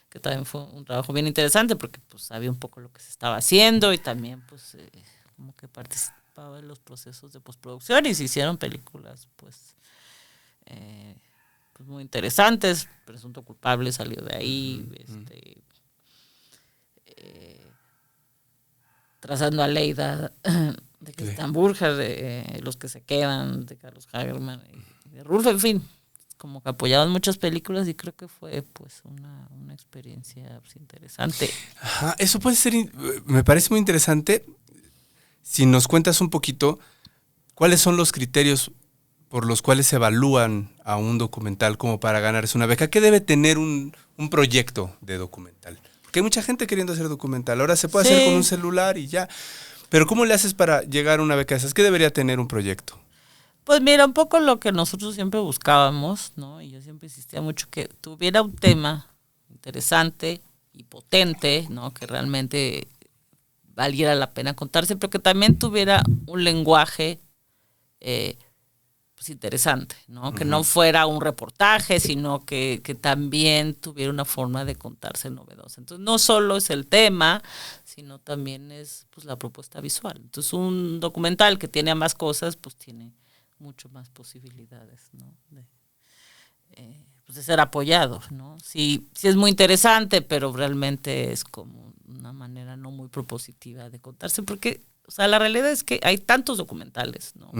que también fue un trabajo bien interesante porque pues sabía un poco lo que se estaba haciendo y también pues como que participaba en los procesos de postproducción y se hicieron películas pues pues muy interesantes. Presunto Culpable salió de ahí, Trazando a Leida de Cristian Burger, de Los que se quedan de Carlos Hagerman y de Rulfo, en fin, como que apoyaban muchas películas y creo que fue pues una experiencia pues, interesante. Ajá, eso puede ser, me parece muy interesante. Si nos cuentas un poquito, ¿cuáles son los criterios por los cuales evalúan a un documental como para ganarse una beca? ¿Qué debe tener un proyecto de documental? Porque hay mucha gente queriendo hacer documental. Ahora se puede hacer con un celular y ya. Pero ¿cómo le haces para llegar a una beca de esas? ¿Qué debería tener un proyecto? Pues mira, un poco lo que nosotros siempre buscábamos, ¿no? Y yo siempre insistía mucho que tuviera un tema interesante y potente, ¿no? Que realmente valiera la pena contarse, pero que también tuviera un lenguaje pues interesante, ¿no? Que no fuera un reportaje, sino que también tuviera una forma de contarse novedosa. Entonces, no solo es el tema, sino también es pues la propuesta visual. Entonces, un documental que tiene ambas cosas, pues tiene mucho más posibilidades, ¿no? Pues de ser apoyado, ¿no? Sí es muy interesante, pero realmente es como una manera no muy propositiva de contarse, porque, o sea, la realidad es que hay tantos documentales, ¿no?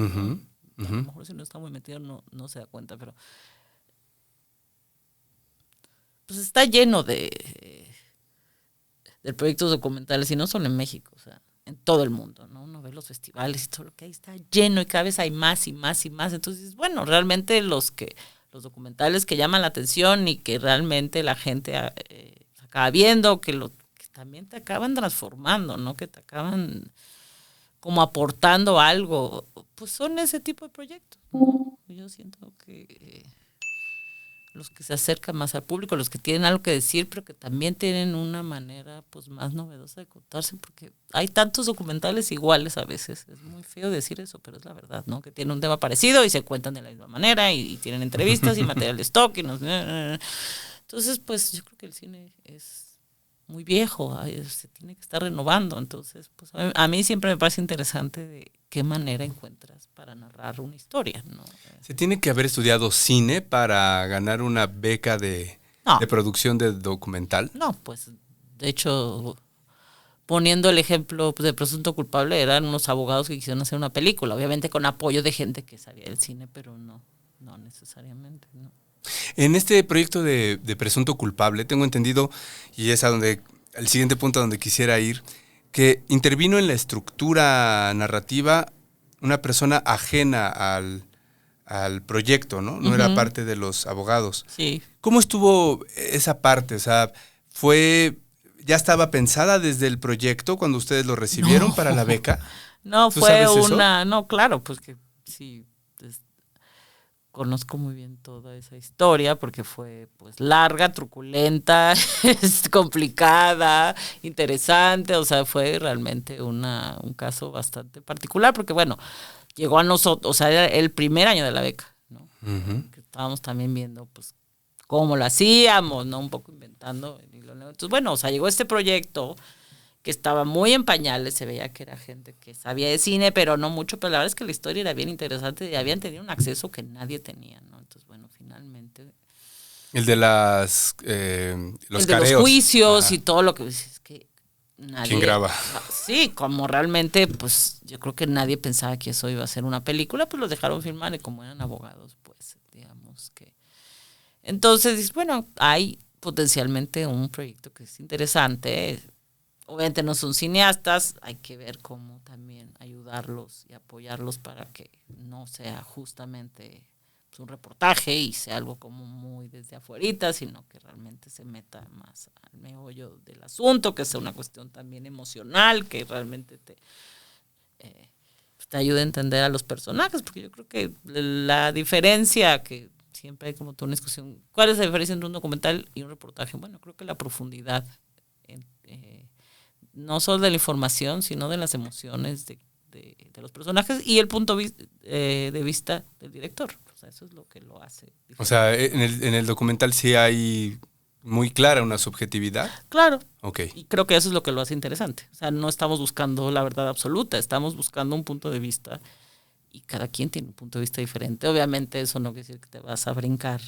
A lo mejor si no está muy metido no se da cuenta, pero pues está lleno de proyectos documentales, y no solo en México, o sea, en todo el mundo, ¿no? Uno ve los festivales y todo lo que hay está lleno, y cada vez hay más y más y más. Entonces, bueno, realmente los documentales que llaman la atención y que realmente la gente acaba viendo, que también te acaban transformando, ¿no? Que te acaban como aportando algo, pues son ese tipo de proyectos, ¿no? Yo siento que los que se acercan más al público, los que tienen algo que decir, pero que también tienen una manera pues más novedosa de contarse, porque hay tantos documentales iguales a veces. Es muy feo decir eso, pero es la verdad, ¿no? Que tienen un tema parecido y se cuentan de la misma manera y tienen entrevistas y material de stock. Entonces, pues yo creo que el cine es muy viejo, se tiene que estar renovando. Entonces, pues a mí siempre me parece interesante de qué manera encuentras para narrar una historia, ¿no? ¿Se tiene que haber estudiado cine para ganar una beca de producción de documental? No, pues de hecho, poniendo el ejemplo de Presunto Culpable, eran unos abogados que quisieron hacer una película, obviamente con apoyo de gente que sabía del cine, pero no necesariamente, ¿no? En este proyecto de Presunto Culpable, tengo entendido, y es el siguiente punto a donde quisiera ir, que intervino en la estructura narrativa una persona ajena al proyecto, ¿no? No era parte de los abogados. Sí. ¿Cómo estuvo esa parte? O sea, ¿ya estaba pensada desde el proyecto cuando ustedes lo recibieron para la beca? No, ¿Tú fue sabes eso? no, claro, pues que sí, conozco muy bien toda esa historia porque fue pues larga, truculenta, complicada, interesante, o sea, fue realmente un caso bastante particular porque bueno, llegó a nosotros, o sea, era el primer año de la beca, ¿no? Que estábamos también viendo pues cómo lo hacíamos, ¿no? Un poco inventando el hilo negro. Entonces, bueno, o sea, llegó este proyecto que estaba muy en pañales, se veía que era gente que sabía de cine, pero no mucho, pero la verdad es que la historia era bien interesante y habían tenido un acceso que nadie tenía, ¿no? Entonces, bueno, finalmente... El de los el careos. De los juicios. Ajá. y todo lo que... Es que nadie... ¿Quién graba? Sí, como realmente, pues, yo creo que nadie pensaba que eso iba a ser una película, pues los dejaron filmar y como eran abogados, pues, digamos que... Entonces, bueno, hay potencialmente un proyecto que es interesante. Obviamente no son cineastas, hay que ver cómo también ayudarlos y apoyarlos para que no sea justamente pues, un reportaje y sea algo como muy desde afuerita, sino que realmente se meta más al meollo del asunto, que sea una cuestión también emocional, que realmente te ayude a entender a los personajes, porque yo creo que la diferencia que siempre hay como toda una discusión, ¿cuál es la diferencia entre un documental y un reportaje? Bueno, creo que la profundidad no solo de la información, sino de las emociones de los personajes y el punto de vista del director. O sea, eso es lo que lo hace diferente. O sea, en el documental sí hay muy clara una subjetividad. Claro. Ok. Y creo que eso es lo que lo hace interesante. O sea, no estamos buscando la verdad absoluta, estamos buscando un punto de vista y cada quien tiene un punto de vista diferente. Obviamente eso no quiere decir que te vas a brincar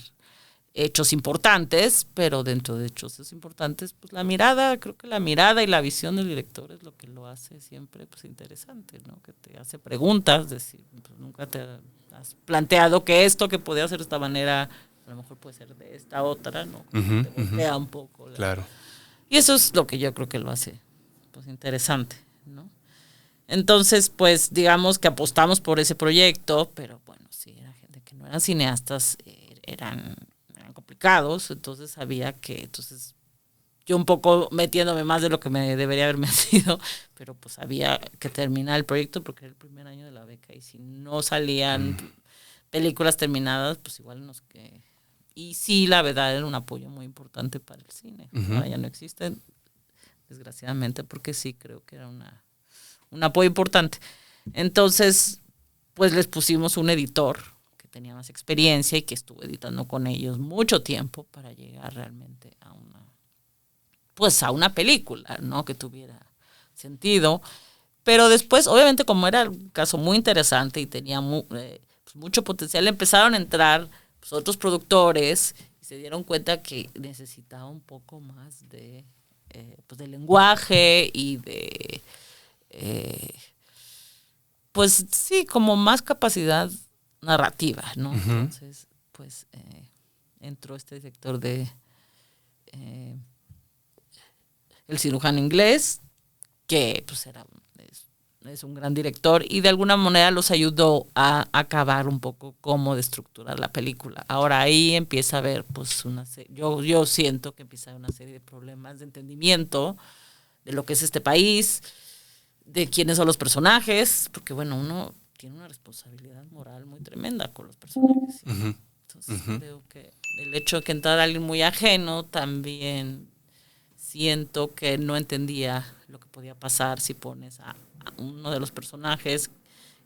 hechos importantes, pero dentro de hechos importantes, pues creo que la mirada y la visión del director es lo que lo hace siempre pues interesante, ¿no? Que te hace preguntas, decir, pues, nunca te has planteado que esto que podía hacer de esta manera, a lo mejor puede ser de esta otra, ¿no? Te voltea un poco. Claro. Y eso es lo que yo creo que lo hace pues interesante, ¿no? Entonces, pues digamos que apostamos por ese proyecto, pero bueno, sí, era gente que no eran cineastas, eran complicados, entonces yo un poco metiéndome más de lo que me debería haber metido, pero pues había que terminar el proyecto porque era el primer año de la beca y si no salían películas terminadas, pues igual y sí, la verdad era un apoyo muy importante para el cine. Ahora ya no existen, desgraciadamente, porque sí creo que era un apoyo importante. Entonces, pues les pusimos un editor tenía más experiencia y que estuvo editando con ellos mucho tiempo para llegar realmente a una película, ¿no? Que tuviera sentido. Pero después, obviamente, como era un caso muy interesante y tenía mucho potencial, empezaron a entrar pues, otros productores y se dieron cuenta que necesitaba un poco más de lenguaje y pues sí, como más capacidad narrativa, ¿no? Entonces, pues entró este director de El cirujano inglés, que pues es un gran director y de alguna manera los ayudó a acabar un poco cómo de estructurar la película. Ahora ahí empieza a haber pues yo siento que empieza a haber una serie de problemas de entendimiento de lo que es este país, de quiénes son los personajes, porque bueno, uno tiene una responsabilidad moral muy tremenda con los personajes. ¿Sí? Uh-huh. Entonces creo que el hecho de que entrara alguien muy ajeno también siento que no entendía lo que podía pasar si pones a uno de los personajes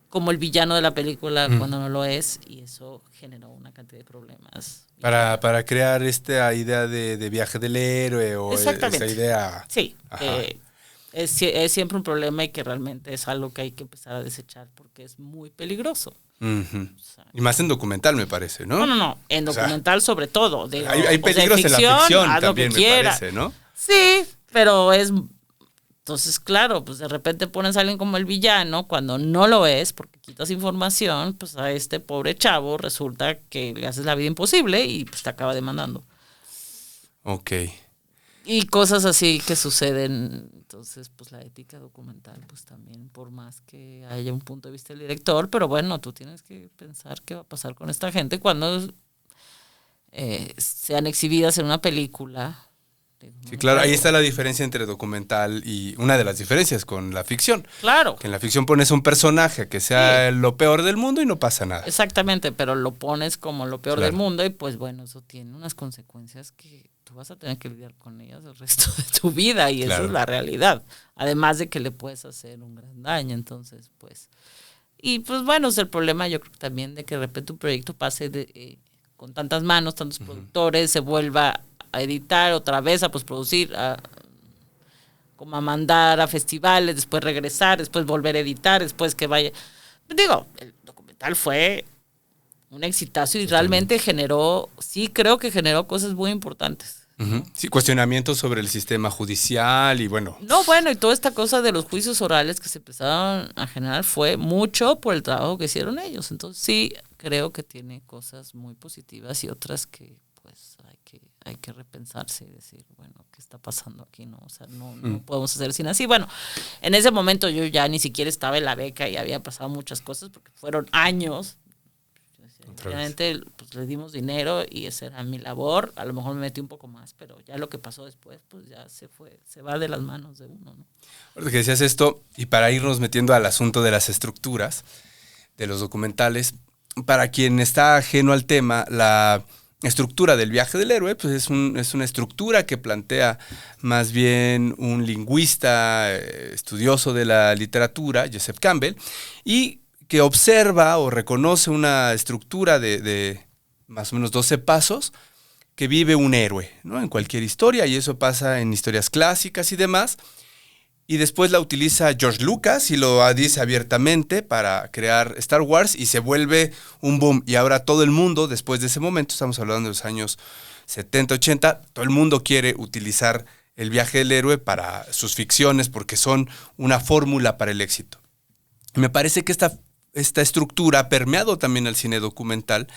como el villano de la película cuando no lo es, y eso generó una cantidad de problemas. Para crear esta idea de viaje del héroe o esa idea. Sí, es siempre un problema y que realmente es algo que hay que empezar a desechar porque es muy peligroso. Uh-huh. O sea, y más en documental, me parece, ¿no? No, en documental sobre todo. Hay peligros en la ficción también, me parece, ¿no? Sí, pero es... Entonces, claro, pues de repente pones a alguien como el villano cuando no lo es, porque quitas información, pues a este pobre chavo resulta que le haces la vida imposible y pues te acaba demandando. Ok. Y cosas así que suceden. Entonces, pues la ética documental, pues también, por más que haya un punto de vista del director, pero bueno, tú tienes que pensar qué va a pasar con esta gente cuando sean exhibidas en una película. Sí, claro, ahí está la diferencia entre documental y una de las diferencias con la ficción. Claro. Que en la ficción pones un personaje que sea lo peor del mundo y no pasa nada. Exactamente, pero lo pones como lo peor del mundo y pues bueno, eso tiene unas consecuencias que tú vas a tener que lidiar con ellas el resto de tu vida y esa es la realidad. Además de que le puedes hacer un gran daño, entonces pues... Y pues bueno, es el problema yo creo también de que de repente un proyecto pase con tantas manos, tantos productores, se vuelva a editar otra vez, a postproducir, como a mandar a festivales, después regresar, después volver a editar, después que vaya... Digo, el documental fue un exitazo y realmente creo que generó cosas muy importantes. Uh-huh. Sí, cuestionamientos sobre el sistema judicial y bueno. Y toda esta cosa de los juicios orales que se empezaron a generar fue mucho por el trabajo que hicieron ellos. Entonces sí, creo que tiene cosas muy positivas y otras que pues hay que repensarse y decir, bueno, ¿qué está pasando aquí? No, o sea, no podemos hacer sin así. Bueno, en ese momento yo ya ni siquiera estaba en la beca y había pasado muchas cosas porque fueron años. Realmente pues, le dimos dinero y esa era mi labor. A lo mejor me metí un poco más, pero ya lo que pasó después, pues ya se va de las manos de uno, ¿no? Ahora que decías esto, y para irnos metiendo al asunto de las estructuras de los documentales, para quien está ajeno al tema, la estructura del viaje del héroe, pues es una estructura que plantea más bien un lingüista estudioso de la literatura, Joseph Campbell, y que observa o reconoce una estructura de más o menos 12 pasos que vive un héroe, ¿no? En cualquier historia, y eso pasa en historias clásicas y demás. Y después la utiliza George Lucas y lo dice abiertamente para crear Star Wars y se vuelve un boom. Y ahora todo el mundo, después de ese momento, estamos hablando de los años 70, 80, todo el mundo quiere utilizar el viaje del héroe para sus ficciones porque son una fórmula para el éxito. Y me parece que esta estructura ha permeado también al cine documental.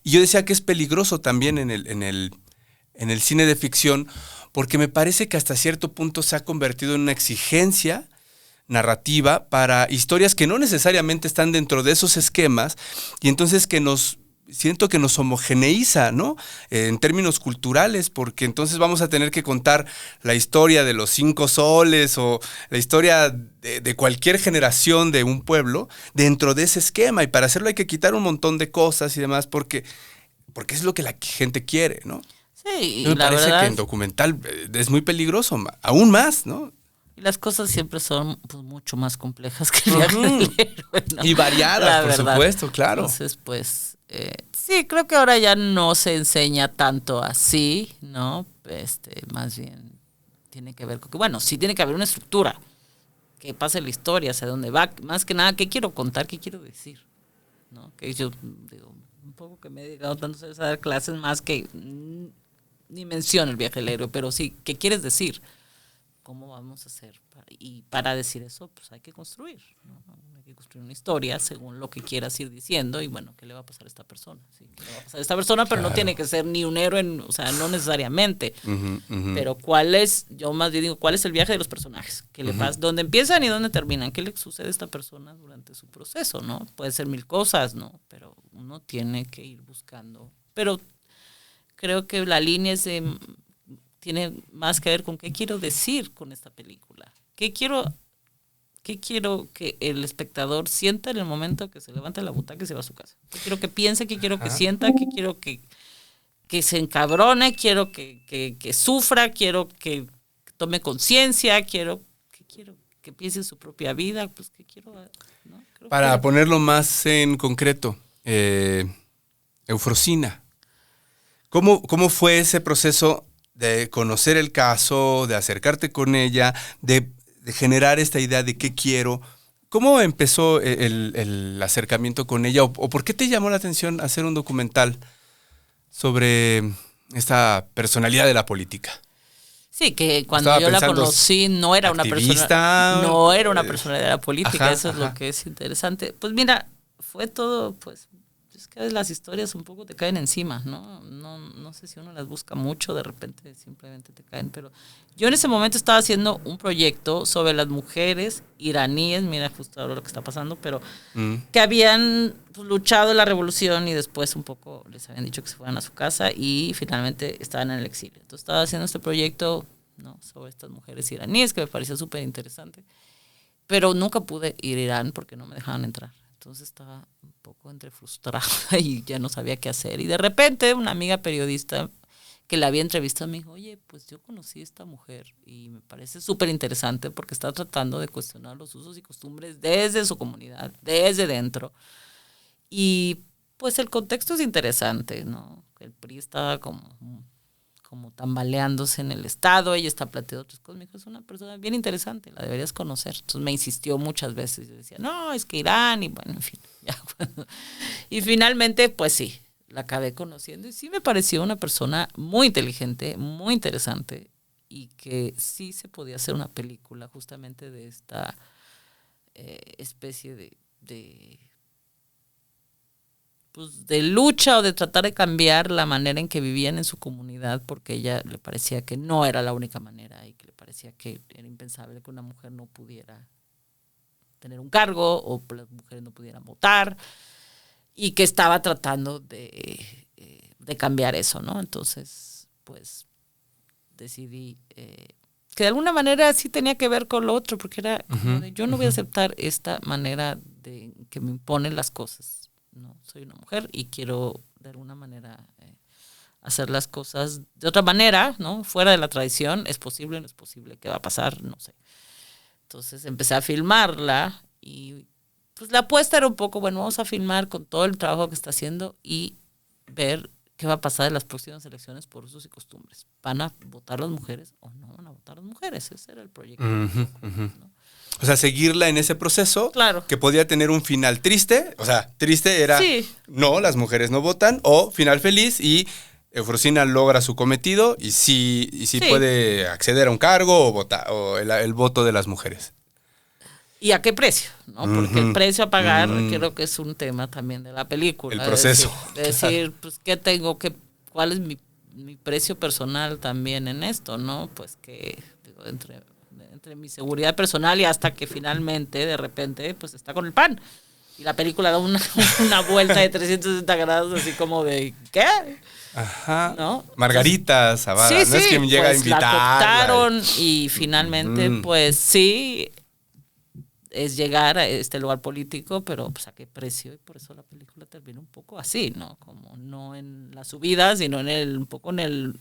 Y yo decía que es peligroso también en el cine de ficción, porque me parece que hasta cierto punto se ha convertido en una exigencia narrativa para historias que no necesariamente están dentro de esos esquemas, y entonces siento que nos homogeneiza, ¿no? En términos culturales, porque entonces vamos a tener que contar la historia de los 5 soles o la historia de cualquier generación de un pueblo dentro de ese esquema, y para hacerlo hay que quitar un montón de cosas y demás, porque es lo que la gente quiere, ¿no? Sí, me parece verdad, que en documental es muy peligroso, aún más, ¿no? Y las cosas siempre son pues, mucho más complejas que el viaje del héroe, ¿no? Y variadas, por supuesto, claro. Entonces, pues, sí, creo que ahora ya no se enseña tanto así, ¿no? Más bien tiene que ver con que, bueno, sí tiene que haber una estructura que pase la historia, hacia dónde va, más que nada, qué quiero contar, qué quiero decir, ¿no? Que yo digo, un poco que me he dedicado tanto a dar clases más que ni menciono el viaje del héroe, pero sí, ¿qué quieres decir ¿cómo vamos a hacer? Y para decir eso, pues hay que construir, ¿no? Hay que construir una historia según lo que quieras ir diciendo y bueno, ¿qué le va a pasar a esta persona? Sí, ¿qué le va a pasar a esta persona? Pero no tiene que ser ni un héroe, o sea, no necesariamente. Pero yo más bien digo, ¿cuál es el viaje de los personajes? ¿Qué le pasa? ¿Dónde empiezan y dónde terminan? ¿Qué le sucede a esta persona durante su proceso, no? Puede ser mil cosas, ¿no? Pero uno tiene que ir buscando. Pero creo que la línea tiene más que ver con qué quiero decir con esta película. ¿Qué quiero que el espectador sienta en el momento que se levanta de la butaca y se va a su casa? ¿Qué quiero que piense? ¿Qué quiero que sienta? ¿Qué quiero que se encabrone? ¿Quiero que sufra? ¿Quiero que tome conciencia? ¿Quiero que piense en su propia vida? Pues, ¿qué quiero? ¿No? Para ponerlo más en concreto, Eufrosina. ¿Cómo fue ese proceso de conocer el caso, de acercarte con ella, de generar esta idea de qué quiero? ¿Cómo empezó el acercamiento con ella? ¿O por qué te llamó la atención hacer un documental sobre esta personalidad de la política? Sí, que cuando yo la conocí no era una persona de la política, eso es lo que es interesante. Pues mira, fue todo, pues, es que a veces las historias un poco te caen encima, ¿no? No sé si uno las busca mucho, de repente simplemente te caen, pero yo en ese momento estaba haciendo un proyecto sobre las mujeres iraníes, mira justo ahora lo que está pasando, pero que habían luchado en la revolución y después un poco les habían dicho que se fueran a su casa y finalmente estaban en el exilio. Entonces estaba haciendo este proyecto, ¿no?, sobre estas mujeres iraníes que me pareció súper interesante, pero nunca pude ir a Irán porque no me dejaban entrar. Entonces estaba un poco entre frustrada y ya no sabía qué hacer. Y de repente una amiga periodista que la había entrevistado me dijo, oye, pues yo conocí a esta mujer y me parece súper interesante porque está tratando de cuestionar los usos y costumbres desde su comunidad, desde dentro. Y pues el contexto es interesante, ¿no? El PRI estaba como tambaleándose en el Estado, ella está planteando otras cosas. Me dijo, es una persona bien interesante, la deberías conocer. Entonces me insistió muchas veces y decía, no, es que Irán, y bueno, en fin. Ya, bueno. Y finalmente, pues sí, la acabé conociendo y sí me pareció una persona muy inteligente, muy interesante y que sí se podía hacer una película justamente de esta especie de lucha o de tratar de cambiar la manera en que vivían en su comunidad, porque a ella le parecía que no era la única manera y que le parecía que era impensable que una mujer no pudiera tener un cargo o las mujeres no pudieran votar y que estaba tratando de cambiar eso, ¿no? Entonces, pues decidí que de alguna manera sí tenía que ver con lo otro, porque era como de, yo no voy a aceptar esta manera de que me imponen las cosas. No, soy una mujer y quiero de alguna manera hacer las cosas de otra manera, ¿no? Fuera de la tradición. ¿Es posible? ¿No es posible? ¿Qué va a pasar? No sé. Entonces empecé a filmarla y pues la apuesta era un poco, bueno, vamos a filmar con todo el trabajo que está haciendo y ver qué va a pasar en las próximas elecciones por usos y costumbres. ¿Van a votar las mujeres o no van a votar las mujeres? Ese era el proyecto. ¿No? O sea, seguirla en ese proceso, claro, que podía tener un final triste. O sea, triste era, no, las mujeres no votan, o final feliz y Eufrosina logra su cometido y sí puede acceder a un cargo o votar, o el voto de las mujeres. ¿Y a qué precio? ¿No? Porque el precio a pagar creo que es un tema también de la película. El proceso. De decir, pues, ¿qué tengo? ¿Cuál es mi precio personal también en esto? ¿No? Pues que, digo, entre mi seguridad personal y hasta que finalmente, de repente, pues está con el pan. Y la película da una vuelta de 360 grados, así como de, ¿qué? Ajá. ¿No? Margarita Zavala, sí, no es que me llega pues a invitar. La cooptaron y finalmente, pues sí, es llegar a este lugar político, pero pues a qué precio, y por eso la película termina un poco así, ¿no? Como no en la subida, sino un poco en el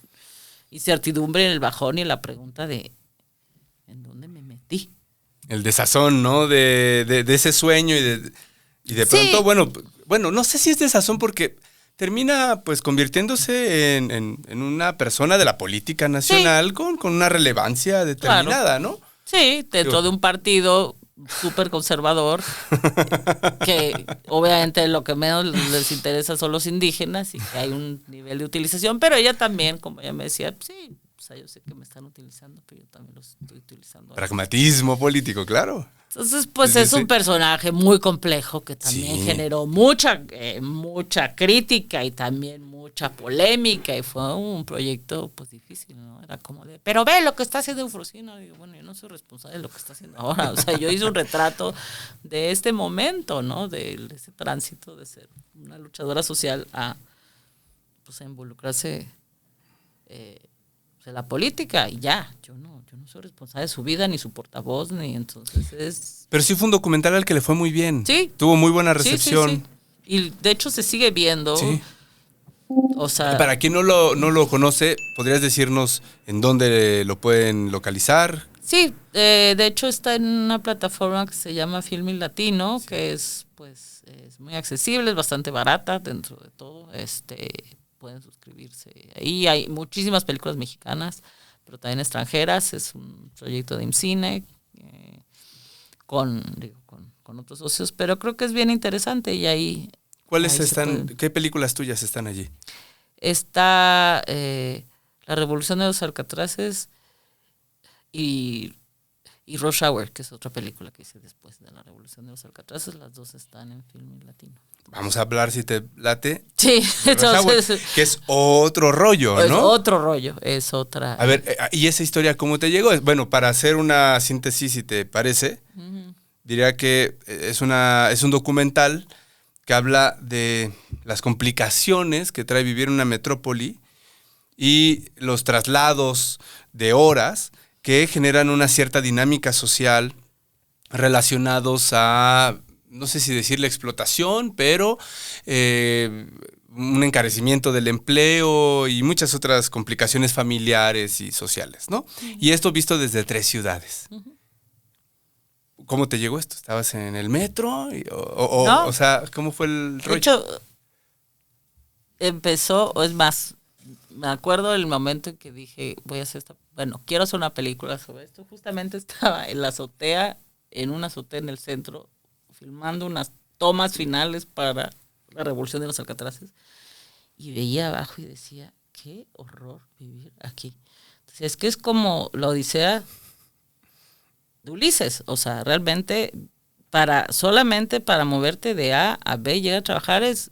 incertidumbre, en el bajón y en la pregunta de ¿en dónde me metí? El desazón, ¿no? De ese sueño y de pronto, bueno, no sé si es desazón porque termina pues convirtiéndose en una persona de la política nacional con una relevancia determinada, ¿no? Sí, dentro de un partido súper conservador que obviamente lo que menos les interesa son los indígenas y que hay un nivel de utilización, pero ella también, como ella me decía, sí, O sea, yo sé que me están utilizando, pero yo también los estoy utilizando. Pragmatismo político, claro. Entonces, pues Sí, es sí, un sí. personaje muy complejo que también Sí. generó mucha crítica y también mucha polémica, y fue un proyecto pues difícil, ¿no? Era como de, pero ve lo que está haciendo Eufrosina. Digo, bueno, yo no soy responsable de lo que está haciendo ahora. O sea, yo hice un retrato de este momento, ¿no? De ese tránsito de ser una luchadora social a, pues, a involucrarse en la política, y ya, yo no soy responsable de su vida, ni su portavoz, ni entonces es... Pero sí fue un documental al que le fue muy bien. Sí. Tuvo muy buena Sí, sí, recepción. sí. Y de hecho se sigue viendo. Sí. O sea, Para quien no lo conoce, ¿podrías decirnos en dónde lo pueden localizar? sí, de hecho está en una plataforma que se llama Filmin Latino, que es pues es muy accesible, es bastante barata dentro de todo. Pueden suscribirse. Ahí hay muchísimas películas mexicanas, pero también extranjeras. Es un proyecto de IMCINE con otros socios, pero creo que es bien interesante y ahí... ¿Cuáles ahí están? ¿Qué películas tuyas están allí? Está La Revolución de los Alcatraces y Rush Hour, que es otra película que hice después de La Revolución de los Alcatraces. Las dos están en Filmin Latino. Vamos a hablar, si te late. Sí, entonces... Que es otro rollo, ¿no? Es otro rollo, es otra... A ver, ¿y esa historia cómo te llegó? Bueno, para hacer una síntesis, si te parece, diría que es un documental que habla de las complicaciones que trae vivir en una metrópoli y los traslados de horas que generan una cierta dinámica social relacionados a, no sé si decirle explotación, pero un encarecimiento del empleo y muchas otras complicaciones familiares y sociales, ¿no? Y esto visto desde 3 ciudades. ¿Cómo te llegó esto? ¿Estabas en el metro? No. O sea, ¿cómo fue el rollo? De hecho, empezó, o es más, me acuerdo del momento en que dije, voy a hacer quiero hacer una película sobre esto. Justamente estaba en la azotea, en una azotea en el centro, filmando unas tomas finales para La Revolución de los Alcatraces, y veía abajo y decía, qué horror vivir aquí. Entonces, es que es como la odisea de Ulises. O sea, realmente solamente para moverte de A a B y llegar a trabajar es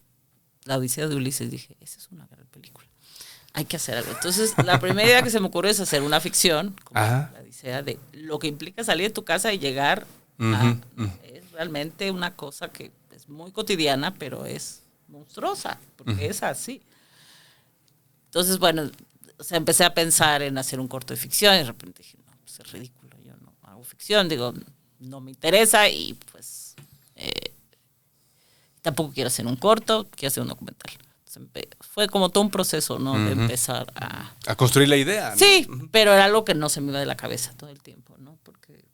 la odisea de Ulises. Dije, esa es una gran película, hay que hacer algo. Entonces, la primera idea que se me ocurrió es hacer una ficción, como la odisea de lo que implica salir de tu casa y llegar a... Es realmente una cosa que es muy cotidiana, pero es monstruosa, porque es así. Entonces, bueno, empecé a pensar en hacer un corto de ficción y de repente dije, no, pues es ridículo, yo no hago ficción, digo, no me interesa y pues tampoco quiero hacer un corto, quiero hacer un documental. Entonces, fue como todo un proceso, ¿no? De empezar a construir la idea, ¿no? Sí, pero era algo que no se me iba de la cabeza todo el tiempo, ¿no? Porque,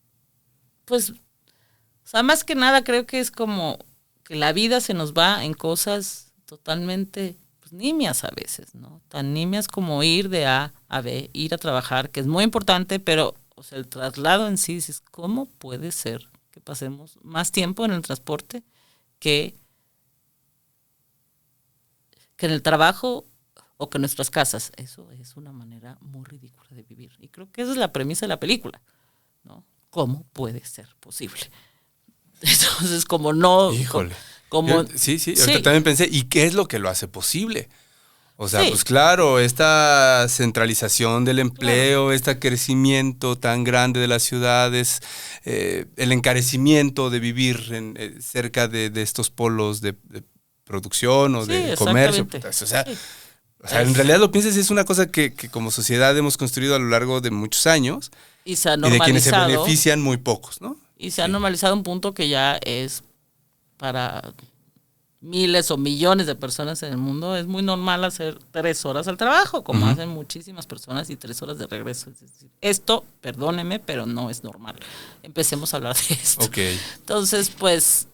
pues, o sea, más que nada creo que es como que la vida se nos va en cosas totalmente pues, nimias a veces, ¿no? Tan nimias como ir de A a B, ir a trabajar, que es muy importante, pero o sea, el traslado en sí, dices, ¿cómo puede ser que pasemos más tiempo en el transporte que en el trabajo o que en nuestras casas? Eso es una manera muy ridícula de vivir. Y creo que esa es la premisa de la película, ¿no? ¿Cómo puede ser posible? Entonces, como no... Híjole. Como, sí, ahorita también pensé, ¿y qué es lo que lo hace posible? O sea, sí. pues claro, esta centralización del empleo, claro, este crecimiento tan grande de las ciudades, el encarecimiento de vivir cerca de estos polos de producción o de comercio. Pues, o sea, en realidad lo piensas, es una cosa que como sociedad hemos construido a lo largo de muchos años y se ha y de quienes se benefician muy pocos, ¿no? Y se ha normalizado un punto que ya es para miles o millones de personas en el mundo, es muy normal hacer 3 horas al trabajo, como hacen muchísimas personas, y 3 horas de regreso. Es decir, esto, perdóneme, pero no es normal. Empecemos a hablar de esto. Okay. Entonces, pues,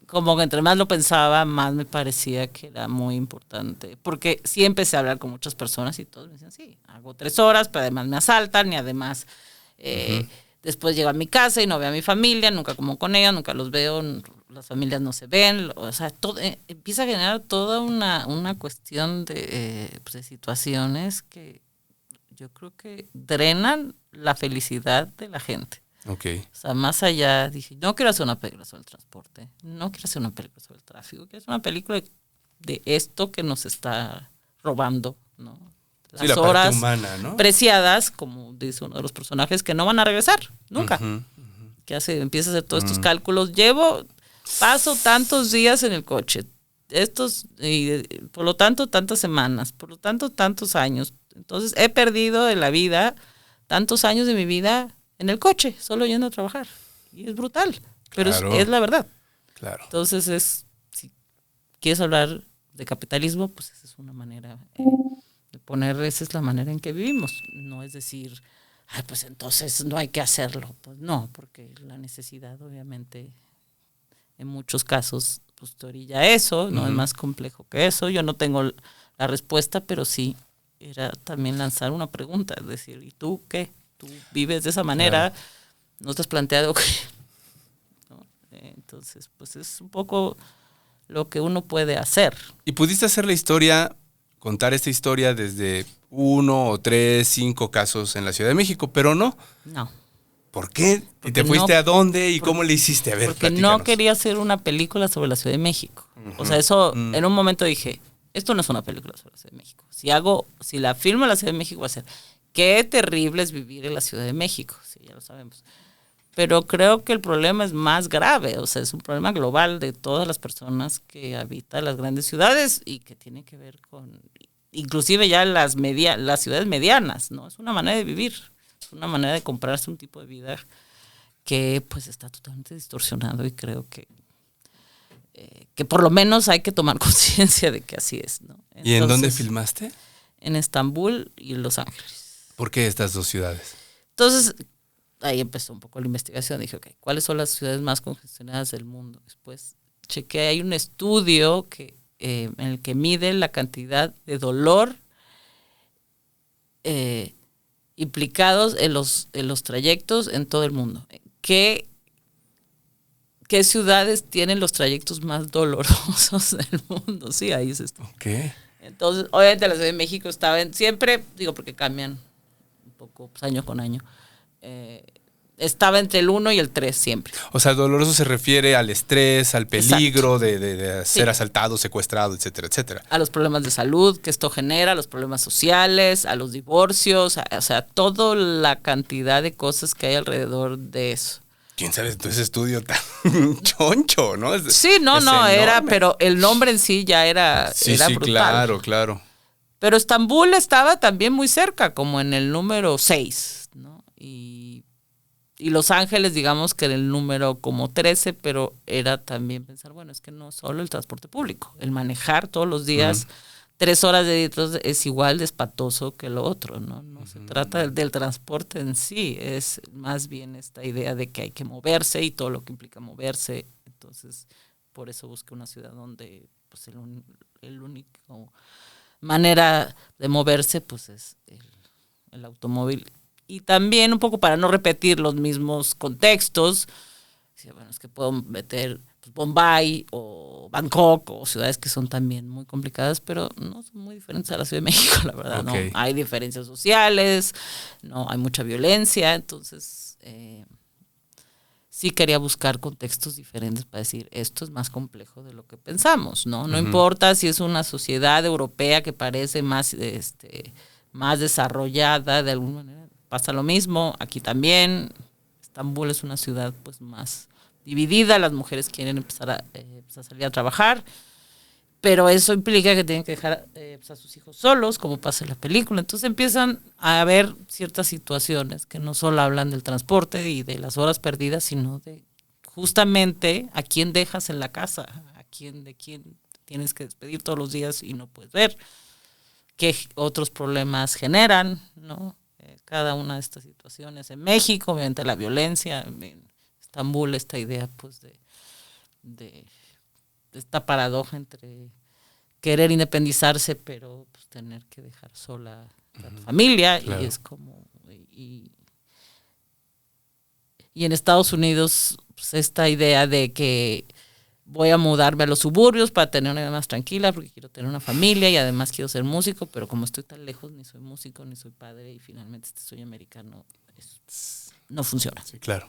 como que entre más lo pensaba, más me parecía que era muy importante. Porque sí empecé a hablar con muchas personas y todos me decían, sí, hago 3 horas, pero además me asaltan y además después llego a mi casa y no veo a mi familia, nunca como con ellos, nunca los veo, las familias no se ven, o sea, todo, empieza a generar toda una cuestión de situaciones que yo creo que drenan la felicidad de la gente. Ok. O sea, más allá, dije, no quiero hacer una película sobre el transporte, no quiero hacer una película sobre el tráfico, quiero hacer una película de esto que nos está robando, ¿no? Las la horas parte humana, ¿no? preciadas, como dice uno de los personajes, que no van a regresar, nunca. Que empieza a hacer todos estos cálculos. Paso tantos días en el coche, por lo tanto, tantas semanas, por lo tanto, tantos años. Entonces, he perdido en la vida tantos años de mi vida en el coche, solo yendo a trabajar. Y es brutal, pero Claro. es la verdad. Claro. Entonces, si quieres hablar de capitalismo, pues esa es una manera de poner, esa es la manera en que vivimos. No es decir, ay, pues entonces no hay que hacerlo. Pues no, porque la necesidad, obviamente, en muchos casos, pues te orilla a eso, no es más complejo que eso. Yo no tengo la respuesta, pero sí era también lanzar una pregunta, es decir, ¿y tú qué? ¿Tú vives de esa manera? Claro. ¿No te has planteado qué? ¿No? Entonces, pues es un poco lo que uno puede hacer. ¿Y pudiste hacer la historia, contar esta historia desde 1 o 3, 5 casos en la Ciudad de México, pero no? No. ¿Por qué? ¿Y te fuiste a dónde y cómo le hiciste? A ver, porque platícanos. No quería hacer una película sobre la Ciudad de México. O sea, eso, en un momento dije, esto no es una película sobre la Ciudad de México. Si la filmo en la Ciudad de México va a ser, qué terrible es vivir en la Ciudad de México. Sí, ya lo sabemos. Pero creo que el problema es más grave, o sea, es un problema global de todas las personas que habitan las grandes ciudades y que tiene que ver con, inclusive ya las ciudades medianas, ¿no? Es una manera de vivir, es una manera de comprarse un tipo de vida que pues está totalmente distorsionado y creo que por lo menos hay que tomar conciencia de que así es, ¿no? Entonces, ¿y en dónde filmaste? En Estambul y en Los Ángeles. ¿Por qué estas dos ciudades? Entonces, ahí empezó un poco la investigación. Dije, ok, ¿cuáles son las ciudades más congestionadas del mundo? Después chequé, hay un estudio en el que mide la cantidad de dolor implicados en los trayectos en todo el mundo. ¿Qué ciudades tienen los trayectos más dolorosos del mundo? Sí, ahí es esto. Okay. Entonces, obviamente la Ciudad de México estaba siempre, digo porque cambian un poco pues, año con año, estaba entre el 1 y el 3 siempre. O sea, doloroso se refiere al estrés, al peligro de ser asaltado, secuestrado, etcétera, etcétera. A los problemas de salud que esto genera, a los problemas sociales, a los divorcios, o sea, toda la cantidad de cosas que hay alrededor de eso. ¿Quién sabe ese estudio tan choncho, no? Sí, no, era, pero el nombre en sí ya era brutal. Claro. Pero Estambul estaba también muy cerca, como en el número 6, ¿no? Y Los Ángeles, digamos que era el número como 13, pero era también pensar, bueno, es que no solo el transporte público, el manejar todos los días 3 horas de litros es igual de espantoso que lo otro, ¿no? No se trata del transporte en sí, es más bien esta idea de que hay que moverse y todo lo que implica moverse. Entonces, por eso busqué una ciudad donde pues el único manera de moverse pues es el automóvil. Y también un poco para no repetir los mismos contextos, bueno, es que puedo meter Bombay o Bangkok o ciudades que son también muy complicadas, pero no son muy diferentes a la Ciudad de México, la verdad. Okay. No hay diferencias sociales, no hay mucha violencia, entonces sí quería buscar contextos diferentes para decir esto es más complejo de lo que pensamos, ¿no? No importa si es una sociedad europea que parece más desarrollada de alguna manera, pasa lo mismo, aquí también. Estambul es una ciudad pues más dividida, las mujeres quieren empezar a salir a trabajar, pero eso implica que tienen que dejar a sus hijos solos, como pasa en la película. Entonces empiezan a haber ciertas situaciones que no solo hablan del transporte y de las horas perdidas, sino de justamente a quién dejas en la casa, de quién tienes que despedir todos los días y no puedes ver, qué otros problemas generan, ¿no? Cada una de estas situaciones. En México, obviamente la violencia, en Estambul esta idea pues de esta paradoja entre querer independizarse pero pues, tener que dejar sola a la familia, claro. Y es como y en Estados Unidos pues, esta idea de que voy a mudarme a los suburbios para tener una vida más tranquila porque quiero tener una familia y además quiero ser músico, pero como estoy tan lejos, ni soy músico, ni soy padre y finalmente este sueño americano no funciona. Sí, claro.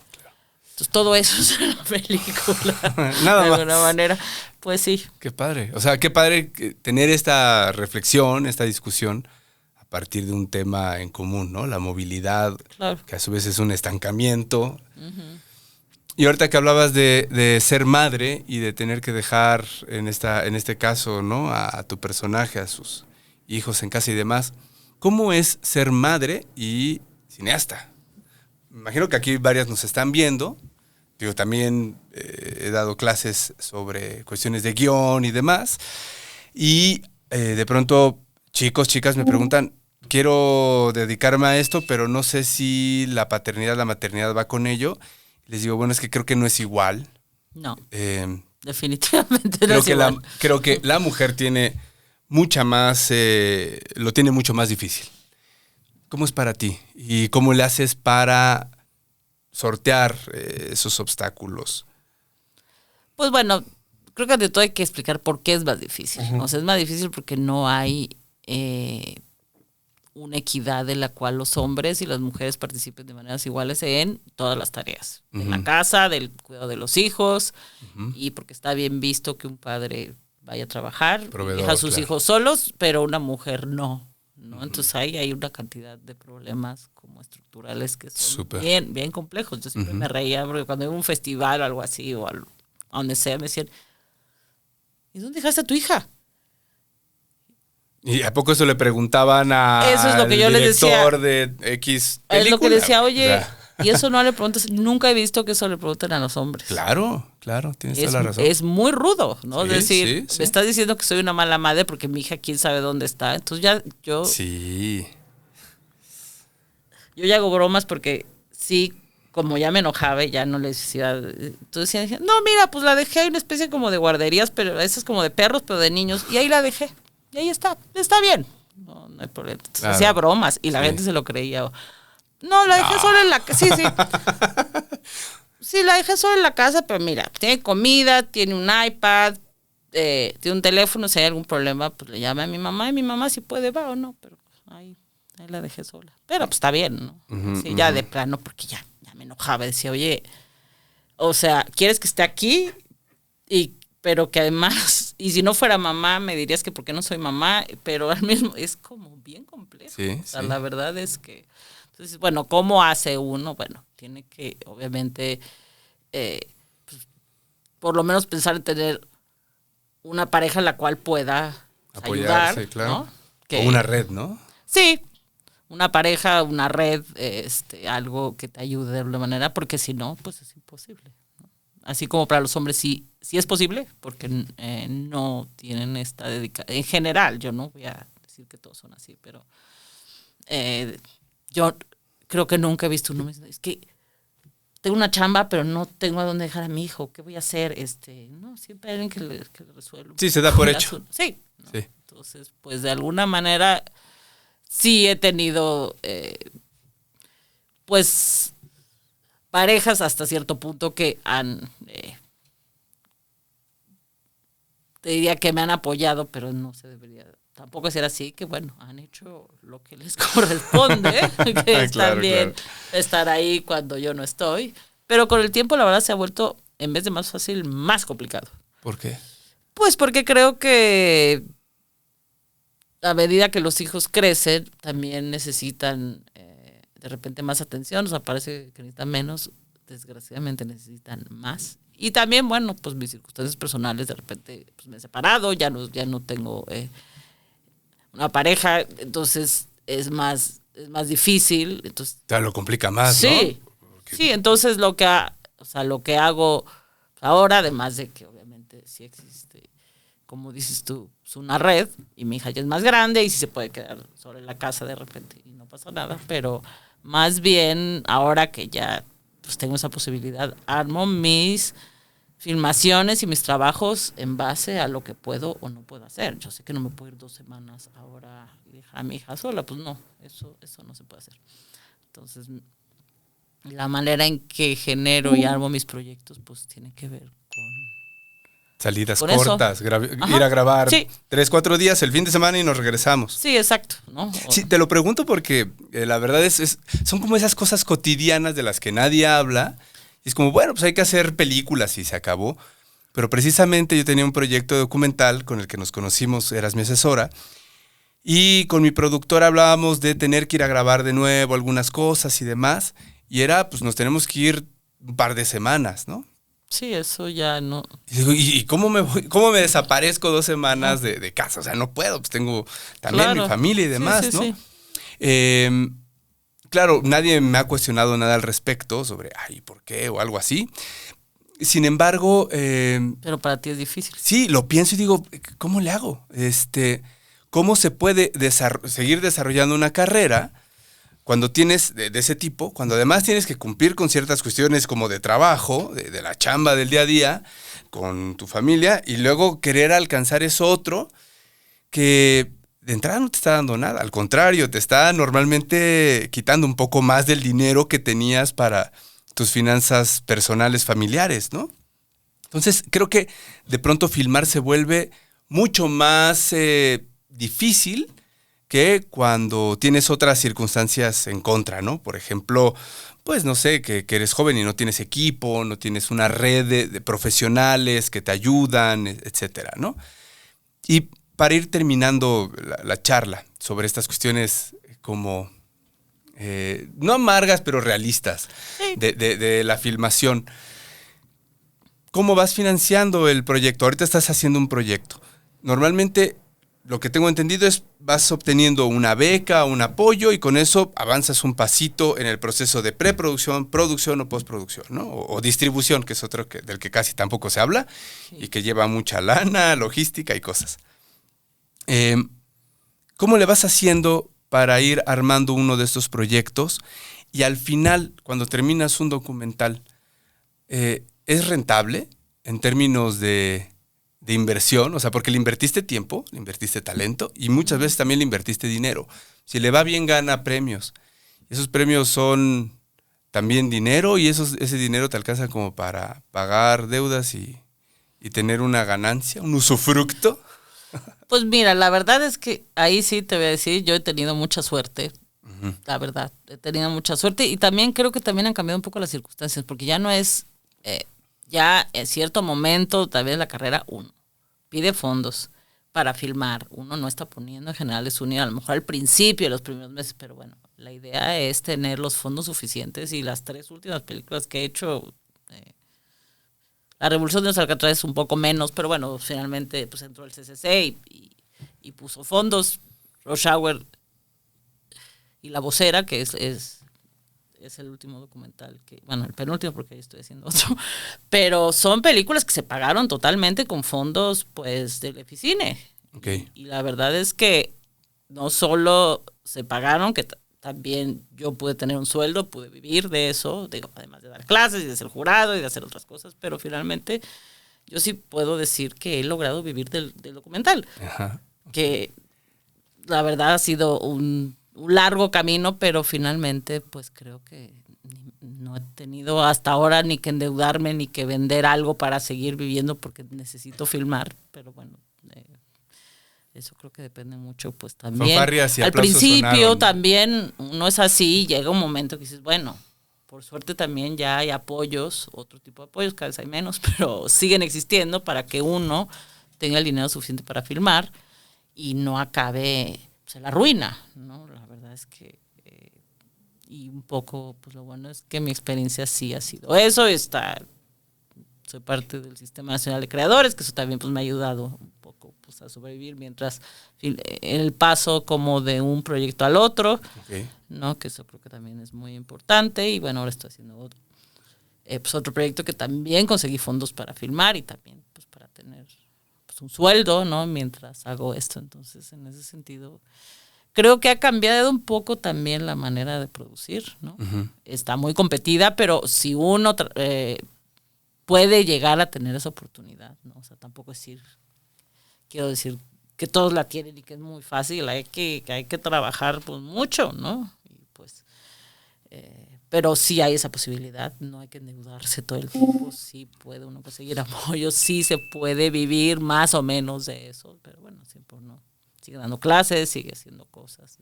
Entonces todo eso es una película. Nada de más. alguna manera. Pues sí. Qué padre. O sea, qué padre tener esta reflexión, esta discusión a partir de un tema en común, ¿no? La movilidad, Claro. que a su vez es un estancamiento. Y ahorita que hablabas de ser madre y de tener que dejar, en este caso, ¿no? A tu personaje, a sus hijos en casa y demás. ¿Cómo es ser madre y cineasta? Me imagino que aquí varias nos están viendo. Yo también he dado clases sobre cuestiones de guión y demás. Y de pronto chicos, chicas me preguntan, quiero dedicarme a esto, pero no sé si la paternidad, la maternidad va con ello. Les digo, bueno, es que creo que no es igual. No. Eh, Definitivamente no creo, es que igual. creo que la mujer tiene mucha más, lo tiene mucho más difícil. ¿Cómo es para ti? ¿Y cómo le haces para sortear esos obstáculos? Pues bueno, creo que de todo hay que explicar por qué es más difícil. O sea, es más difícil porque no hay una equidad en la cual los hombres y las mujeres participen de maneras iguales en todas las tareas. En la casa, del cuidado de los hijos, y porque está bien visto que un padre vaya a trabajar, Proveedor, deja a sus claro. hijos solos, pero una mujer no. ¿No? Entonces ahí hay una cantidad de problemas como estructurales que son Súper. bien complejos. Yo siempre me reía porque cuando iba a un festival o algo así o a donde sea me decían, ¿y dónde dejaste a tu hija? ¿Y a poco eso le preguntaban Eso es lo que al yo les director de X película? Es lo que decía, oye, O sea, y eso no le preguntas, nunca he visto que eso le pregunten a los hombres. claro, tienes toda la razón. Es muy rudo, ¿no? Sí, Es decir, sí, sí. me estás diciendo que soy una mala madre porque mi hija quién sabe dónde está. Entonces ya yo Sí. ya hago bromas porque sí, como ya me enojaba y ya no les decía. Entonces decía, no, mira, pues la dejé, hay una especie como de guarderías, pero esa es como de perros, pero de niños. Y ahí la dejé. Y ahí está bien. No hay problema. Entonces Claro. hacía bromas y la Sí. gente se lo creía. No, la dejé sola en la casa. Sí. Sí, la dejé sola en la casa, pero mira, tiene comida, tiene un iPad, tiene un teléfono. Si hay algún problema, pues le llama a mi mamá y mi mamá si puede va o no, pero ahí la dejé sola. Pero pues está bien, ¿no? Sí, ya de plano, porque ya me enojaba. Decía, oye, o sea, ¿quieres que esté aquí? Pero que además, y si no fuera mamá, me dirías que por qué no soy mamá, pero al mismo, es como bien complejo. Sí, o sea, sí. la verdad es que, entonces, bueno, ¿cómo hace uno? Bueno, tiene que, obviamente, pues, por lo menos pensar en tener una pareja en la cual pueda Apoyarse, ayudar, claro. ¿no? O una red, ¿no? Sí, una pareja, una red, algo que te ayude de alguna manera, porque si no, pues es imposible. ¿No? Así como para los hombres sí es posible, porque no tienen esta dedicación. En general, yo no voy a decir que todos son así, pero yo creo que nunca he visto un hombre diciendo, es que tengo una chamba, pero no tengo a dónde dejar a mi hijo, ¿qué voy a hacer? No, siempre hay alguien que le resuelva. Sí, se da por el hecho. asunto. Sí. ¿no? Sí. Entonces, pues de alguna manera sí he tenido, pues, parejas hasta cierto punto que han, te diría que me han apoyado, pero no se debería tampoco ser así, que bueno, han hecho lo que les corresponde, que es Claro, también claro. estar ahí cuando yo no estoy. Pero con el tiempo, la verdad, se ha vuelto, en vez de más fácil, más complicado. ¿Por qué? Pues porque creo que a medida que los hijos crecen, también necesitan de repente más atención, o sea, parece que necesitan menos, desgraciadamente necesitan más. Y también, bueno, pues mis circunstancias personales, de repente pues, me he separado, ya no tengo una pareja, entonces es más difícil. Entonces, Te lo complica más, sí, ¿no? sí, entonces lo que hago ahora, además de que obviamente sí existe, como dices tú, es una red, y mi hija ya es más grande y sí se puede quedar sola en la casa de repente y no pasa nada, pero más bien ahora que ya pues tengo esa posibilidad, armo mis filmaciones y mis trabajos en base a lo que puedo o no puedo hacer. Yo sé que no me puedo ir 2 semanas ahora y dejar a mi hija sola, pues no, eso no se puede hacer. Entonces, la manera en que genero y armo mis proyectos, pues tiene que ver Salidas con cortas, eso. ir a grabar Sí. 3, 4 días el fin de semana y nos regresamos. Sí, exacto, ¿no? Sí, te lo pregunto porque la verdad son como esas cosas cotidianas de las que nadie habla. Y es como, bueno, pues hay que hacer películas y se acabó. Pero precisamente yo tenía un proyecto documental con el que nos conocimos, eras mi asesora, y con mi productora hablábamos de tener que ir a grabar de nuevo algunas cosas y demás. Y era, pues nos tenemos que ir un par de semanas, ¿no? Sí, eso ya no. Y digo, ¿y cómo cómo me desaparezco 2 semanas de casa? O sea, no puedo, pues tengo también mi familia y demás, sí, ¿no? Sí. Claro, nadie me ha cuestionado nada al respecto sobre, ay, ¿por qué? O algo así. Sin embargo, Pero para ti es difícil. sí, lo pienso y digo, ¿cómo le hago? ¿Cómo se puede seguir desarrollando una carrera cuando tienes de ese tipo, cuando además tienes que cumplir con ciertas cuestiones como de trabajo, de la chamba del día a día, con tu familia, y luego querer alcanzar eso otro que de entrada no te está dando nada, al contrario, te está normalmente quitando un poco más del dinero que tenías para tus finanzas personales, familiares, ¿no? Entonces, creo que de pronto filmar se vuelve mucho más difícil que cuando tienes otras circunstancias en contra, ¿no? Por ejemplo, pues no sé, que eres joven y no tienes equipo, no tienes una red de profesionales que te ayudan, etcétera, ¿no? Y para ir terminando la charla sobre estas cuestiones como, no amargas, pero realistas de la filmación, ¿cómo vas financiando el proyecto? Ahorita estás haciendo un proyecto. Normalmente, lo que tengo entendido es vas obteniendo una beca, un apoyo y con eso avanzas un pasito en el proceso de preproducción, producción o postproducción, ¿no? O distribución, que es otro del que casi tampoco se habla y que lleva mucha lana, logística y cosas. ¿Cómo le vas haciendo para ir armando uno de estos proyectos? Y al final, cuando terminas un documental, ¿es rentable en términos de inversión? O sea, porque le invertiste tiempo, le invertiste talento y muchas veces también le invertiste dinero. Si le va bien, gana premios. Esos premios son también dinero y ese dinero te alcanza como para pagar deudas y tener una ganancia, un usufructo. Pues mira, la verdad es que ahí sí te voy a decir, yo he tenido mucha suerte. La verdad, he tenido mucha suerte y también creo que también han cambiado un poco las circunstancias, porque ya no es, ya en cierto momento, tal vez la carrera, uno pide fondos para filmar, uno no está poniendo, en general es unir, a lo mejor al principio, los primeros meses, pero bueno, la idea es tener los fondos suficientes y las 3 últimas películas que he hecho, La Revolución de los Alcatraces un poco menos, pero bueno, finalmente pues entró el CCC y puso fondos, Rush Hour y La Vocera, que es el último documental, bueno, el penúltimo porque ahí estoy haciendo otro, pero son películas que se pagaron totalmente con fondos pues del Eficine. Okay. Y la verdad es que no solo se pagaron, que también yo pude tener un sueldo, pude vivir de eso, digo, además de dar clases y de ser jurado y de hacer otras cosas, pero finalmente yo sí puedo decir que he logrado vivir del documental. Ajá. Que la verdad ha sido un largo camino, pero finalmente pues creo que no he tenido hasta ahora ni que endeudarme ni que vender algo para seguir viviendo porque necesito filmar, pero bueno, eso creo que depende mucho pues también. Al principio sonaron. También no es así, llega un momento que dices, bueno, por suerte también ya hay apoyos, otro tipo de apoyos, cada vez hay menos, pero siguen existiendo para que uno tenga el dinero suficiente para filmar y no acabe en la ruina, ¿no? La verdad es que y un poco, pues lo bueno es que mi experiencia sí ha sido eso. Soy parte del Sistema Nacional de Creadores, que eso también pues me ha ayudado un poco pues a sobrevivir mientras el paso como de un proyecto al otro, okay, ¿no? Que eso creo que también es muy importante. Y bueno, ahora estoy haciendo otro proyecto que también conseguí fondos para filmar y también pues para tener pues un sueldo, ¿no? Mientras hago esto. Entonces, en ese sentido, creo que ha cambiado un poco también la manera de producir, ¿no? Uh-huh. Está muy competida, pero si uno puede llegar a tener esa oportunidad, ¿no? O sea, tampoco quiero decir que todos la tienen y que es muy fácil, hay que trabajar pues mucho, ¿no? Y pues, Pero sí hay esa posibilidad, no hay que endeudarse todo el tiempo, sí puede uno conseguir apoyo, sí se puede vivir más o menos de eso, pero bueno, siempre uno sigue dando clases, sigue haciendo cosas.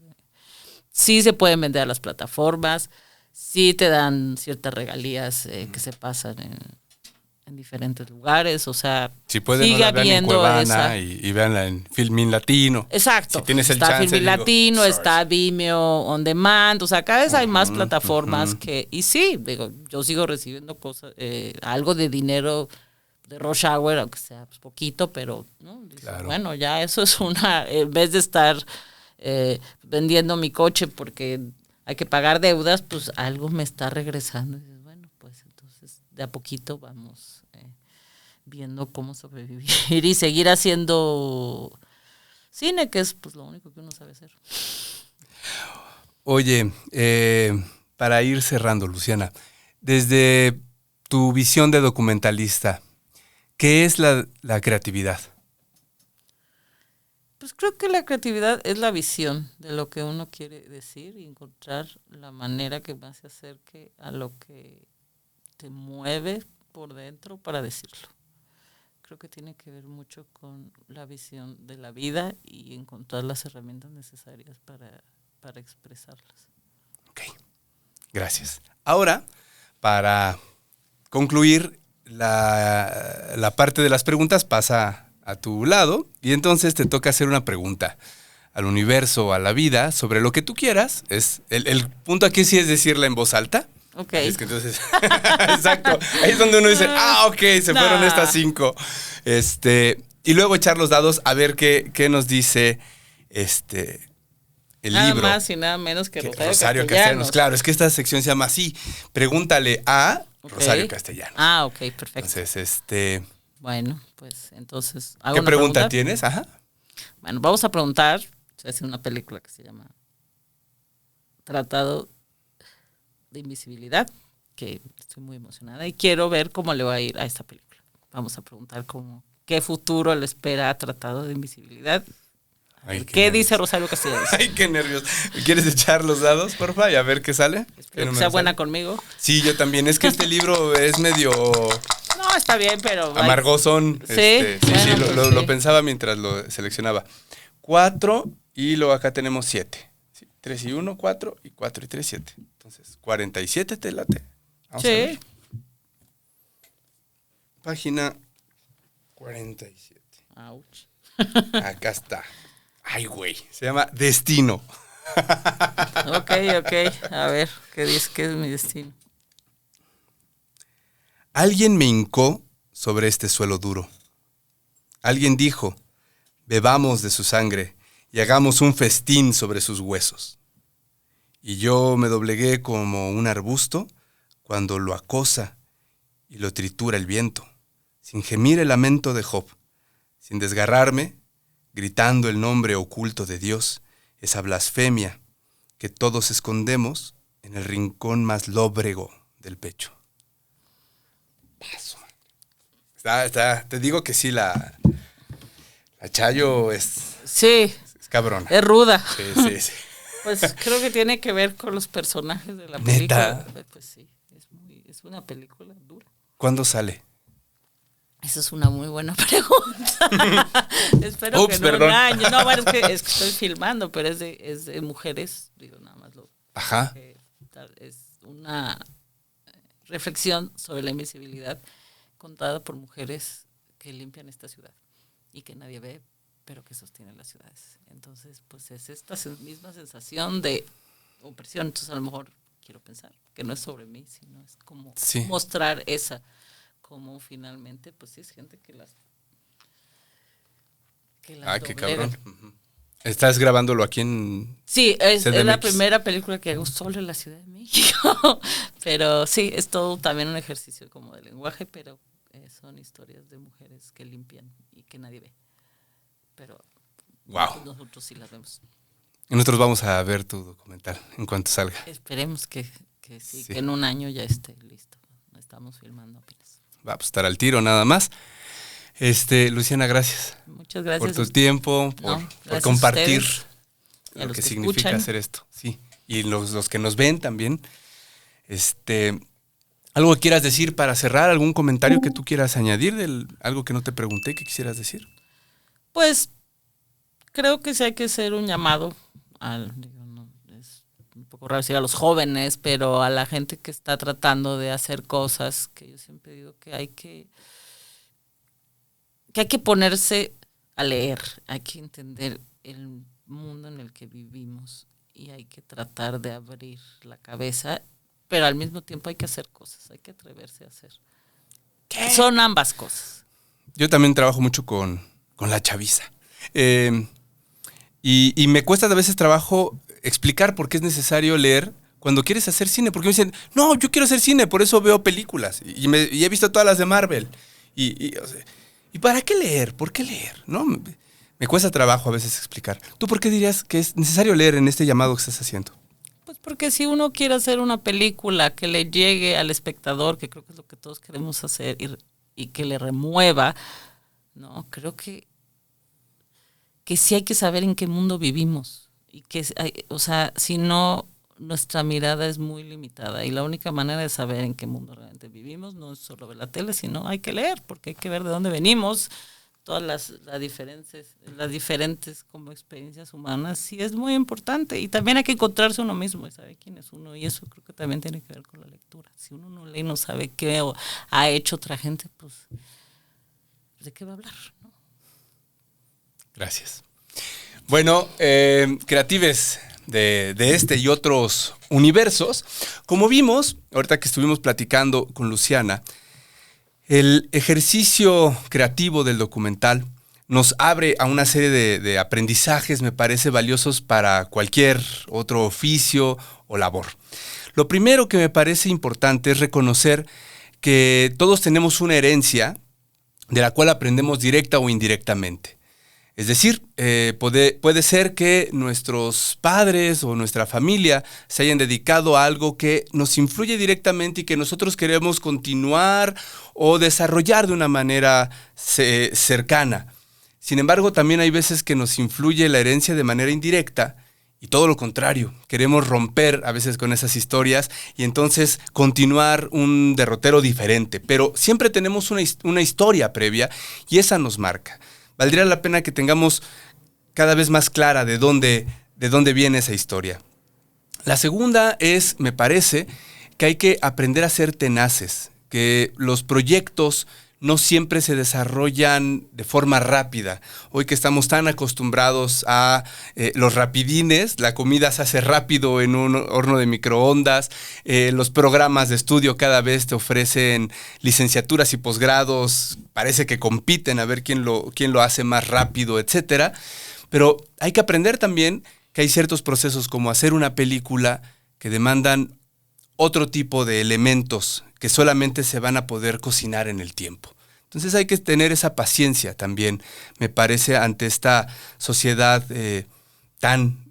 Sí se pueden vender a las plataformas, sí te dan ciertas regalías que se pasan en diferentes lugares, o sea, Si pueden, sigue no la vean en habiendo Cuevana esa. y veanla en Filmin Latino. Exacto. Si tienes el Está chance, Filmin digo, Latino, sorry. está Vimeo On Demand, o sea, cada vez hay más plataformas que, y sí, digo, yo sigo recibiendo cosas, algo de dinero de Rush Hour, aunque sea pues, poquito, pero ¿no? Dices, Claro. bueno, ya eso es una, en vez de estar vendiendo mi coche porque hay que pagar deudas, pues algo me está regresando. Y dices, bueno, pues entonces de a poquito vamos viendo cómo sobrevivir y seguir haciendo cine, que es pues lo único que uno sabe hacer. Oye, para ir cerrando, Luciana, desde tu visión de documentalista, ¿qué es la creatividad? Pues creo que la creatividad es la visión de lo que uno quiere decir y encontrar la manera que más se acerque a lo que te mueve por dentro para decirlo. Creo que tiene que ver mucho con la visión de la vida y encontrar las herramientas necesarias para expresarlas. Ok, gracias. Ahora, para concluir la parte de las preguntas, pasa a tu lado y entonces te toca hacer una pregunta al universo, a la vida, sobre lo que tú quieras. El punto aquí sí es decirla en voz alta. Ok. Es que entonces, exacto, ahí es donde uno dice, ok, se fueron estas 5. Y luego echar los dados a ver qué nos dice el Nada libro. más y nada menos que Rosario Castellanos. Castellanos. Claro, es que esta sección se llama así. Pregúntale a Rosario Castellanos. Ah, ok, perfecto. Entonces, Bueno, pues entonces hago ¿qué una pregunta tienes? Ajá. Bueno, vamos a preguntar. Es una película que se llama Tratado de Invisibilidad, que estoy muy emocionada y quiero ver cómo le va a ir a esta película. Vamos a preguntar qué futuro le espera a Tratado de Invisibilidad. Ay, ¿Qué dice Rosario Castellanos? Ay, qué nervios. ¿Quieres echar los dados, porfa? Y a ver qué sale. Espero que sea buena conmigo. Sí, yo también. Es que este libro es medio No, está bien, pero... amargosón. Sí, bueno, pues lo sí. pensaba mientras lo seleccionaba. 4 y luego acá tenemos 7. 3 y 1, 4 y 4 y 3, 7. Entonces, 47 te late. Vamos a ver. Sí. Página 47. Ouch. Acá está. Ay, güey. Se llama Destino. Ok. A ver, ¿qué dice? ¿Qué es mi destino? Alguien me hincó sobre este suelo duro. Alguien dijo, bebamos de su sangre y hagamos un festín sobre sus huesos. Y yo me doblegué como un arbusto cuando lo acosa y lo tritura el viento, sin gemir el lamento de Job, sin desgarrarme, gritando el nombre oculto de Dios, esa blasfemia que todos escondemos en el rincón más lóbrego del pecho. Paso. Te digo que sí, la Chayo es Sí, cabrona. es ruda. Sí. Pues creo que tiene que ver con los personajes de la ¿Neta? película. Pues sí, es una película dura. ¿Cuándo sale? Esa es una muy buena pregunta. Espero Ups, que no perdón. un año. No, bueno, es que estoy filmando, pero es de mujeres. Digo, nada más Ajá. es una reflexión sobre la invisibilidad contada por mujeres que limpian esta ciudad y que nadie ve, pero que sostienen las ciudades. Entonces, pues es esta misma sensación de opresión. Entonces, a lo mejor quiero pensar que no es sobre mí, sino es como mostrar esa, como finalmente, pues sí, es gente que las qué cabrón. Uh-huh. ¿Estás grabándolo aquí en...? Sí, es CDMX? la primera película que hago solo en la Ciudad de México. Pero sí, es todo también un ejercicio como de lenguaje, pero son historias de mujeres que limpian y que nadie ve. Pero nosotros sí las vemos. Y nosotros vamos a ver tu documental en cuanto salga. Esperemos que sí, que en un año ya esté listo. Estamos filmando apenas. Va a estar al tiro nada más. Luciana, gracias. Muchas gracias. Por tu tiempo, por compartir lo que que significa escuchan. hacer esto. Sí. Y los que nos ven también. ¿Algo que quieras decir para cerrar? ¿Algún comentario que tú quieras añadir? ¿Algo que no te pregunté que quisieras decir? Pues creo que sí hay que hacer un llamado es un poco raro decir a los jóvenes, pero a la gente que está tratando de hacer cosas, que yo siempre digo que hay que ponerse a leer, hay que entender el mundo en el que vivimos y hay que tratar de abrir la cabeza, pero al mismo tiempo hay que hacer cosas, hay que atreverse a hacer. ¿Qué? Son ambas cosas. Yo también trabajo mucho con la chaviza. Y me cuesta a veces trabajo explicar por qué es necesario leer cuando quieres hacer cine. Porque me dicen, no, yo quiero hacer cine, por eso veo películas. Y he visto todas las de Marvel. O sea, ¿y para qué leer? ¿Por qué leer? ¿No? Me cuesta trabajo a veces explicar. ¿Tú por qué dirías que es necesario leer en este llamado que estás haciendo? Pues porque si uno quiere hacer una película que le llegue al espectador, que creo que es lo que todos queremos hacer, y que le remueva, no, creo que sí hay que saber en qué mundo vivimos. Y que, o sea, si no, nuestra mirada es muy limitada. Y la única manera de saber en qué mundo realmente vivimos no es solo ver la tele, sino hay que leer, porque hay que ver de dónde venimos, todas las diferentes como experiencias humanas, sí es muy importante. Y también hay que encontrarse uno mismo y saber quién es uno. Y eso creo que también tiene que ver con la lectura. Si uno no lee y no sabe qué ha hecho otra gente, pues ¿de qué va a hablar? ¿No? Gracias. Bueno, creatives de este y otros universos, como vimos, ahorita que estuvimos platicando con Luciana, el ejercicio creativo del documental nos abre a una serie de aprendizajes, me parece, valiosos para cualquier otro oficio o labor. Lo primero que me parece importante es reconocer que todos tenemos una herencia de la cual aprendemos directa o indirectamente. Es decir, puede ser que nuestros padres o nuestra familia se hayan dedicado a algo que nos influye directamente y que nosotros queremos continuar o desarrollar de una manera cercana. Sin embargo, también hay veces que nos influye la herencia de manera indirecta y todo lo contrario. Queremos romper a veces con esas historias y entonces continuar un derrotero diferente. Pero siempre tenemos una historia previa y esa nos marca. Valdría la pena que tengamos cada vez más clara de dónde viene esa historia. La segunda es, me parece, que hay que aprender a ser tenaces, que los proyectos no siempre se desarrollan de forma rápida. Hoy que estamos tan acostumbrados a los rapidines, la comida se hace rápido en un horno de microondas, los programas de estudio cada vez te ofrecen licenciaturas y posgrados, parece que compiten a ver quién lo hace más rápido, etcétera. Pero hay que aprender también que hay ciertos procesos como hacer una película que demandan otro tipo de elementos que solamente se van a poder cocinar en el tiempo. Entonces hay que tener esa paciencia también, me parece, ante esta sociedad tan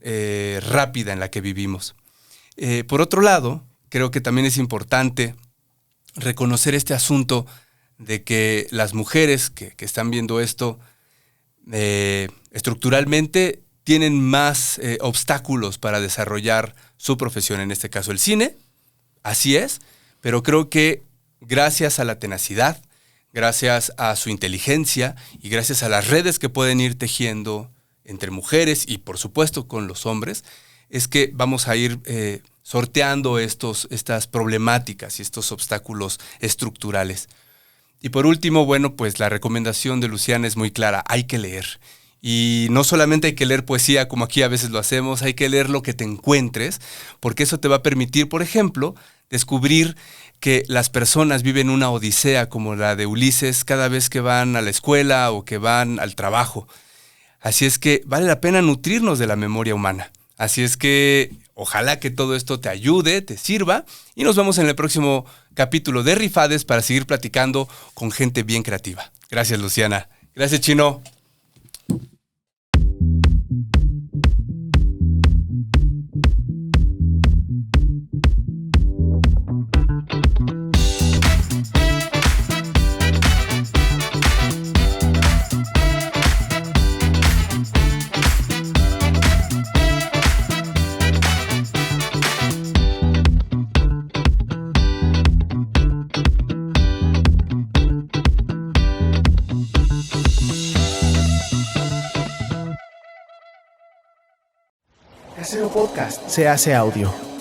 rápida en la que vivimos. Por otro lado, creo que también es importante reconocer este asunto de que las mujeres que están viendo esto estructuralmente tienen más obstáculos para desarrollar su profesión, en este caso el cine. Así es, pero creo que gracias a la tenacidad, gracias a su inteligencia y gracias a las redes que pueden ir tejiendo entre mujeres y por supuesto con los hombres, es que vamos a ir sorteando estas problemáticas y estos obstáculos estructurales. Y por último, bueno, pues la recomendación de Luciana es muy clara, hay que leer. Y no solamente hay que leer poesía como aquí a veces lo hacemos, hay que leer lo que te encuentres, porque eso te va a permitir, por ejemplo, descubrir que las personas viven una odisea como la de Ulises cada vez que van a la escuela o que van al trabajo. Así es que vale la pena nutrirnos de la memoria humana. Así es que ojalá que todo esto te ayude, te sirva y nos vemos en el próximo capítulo de Rifades para seguir platicando con gente bien creativa. Gracias, Luciana. Gracias, Chino. Casero Podcast se hace audio.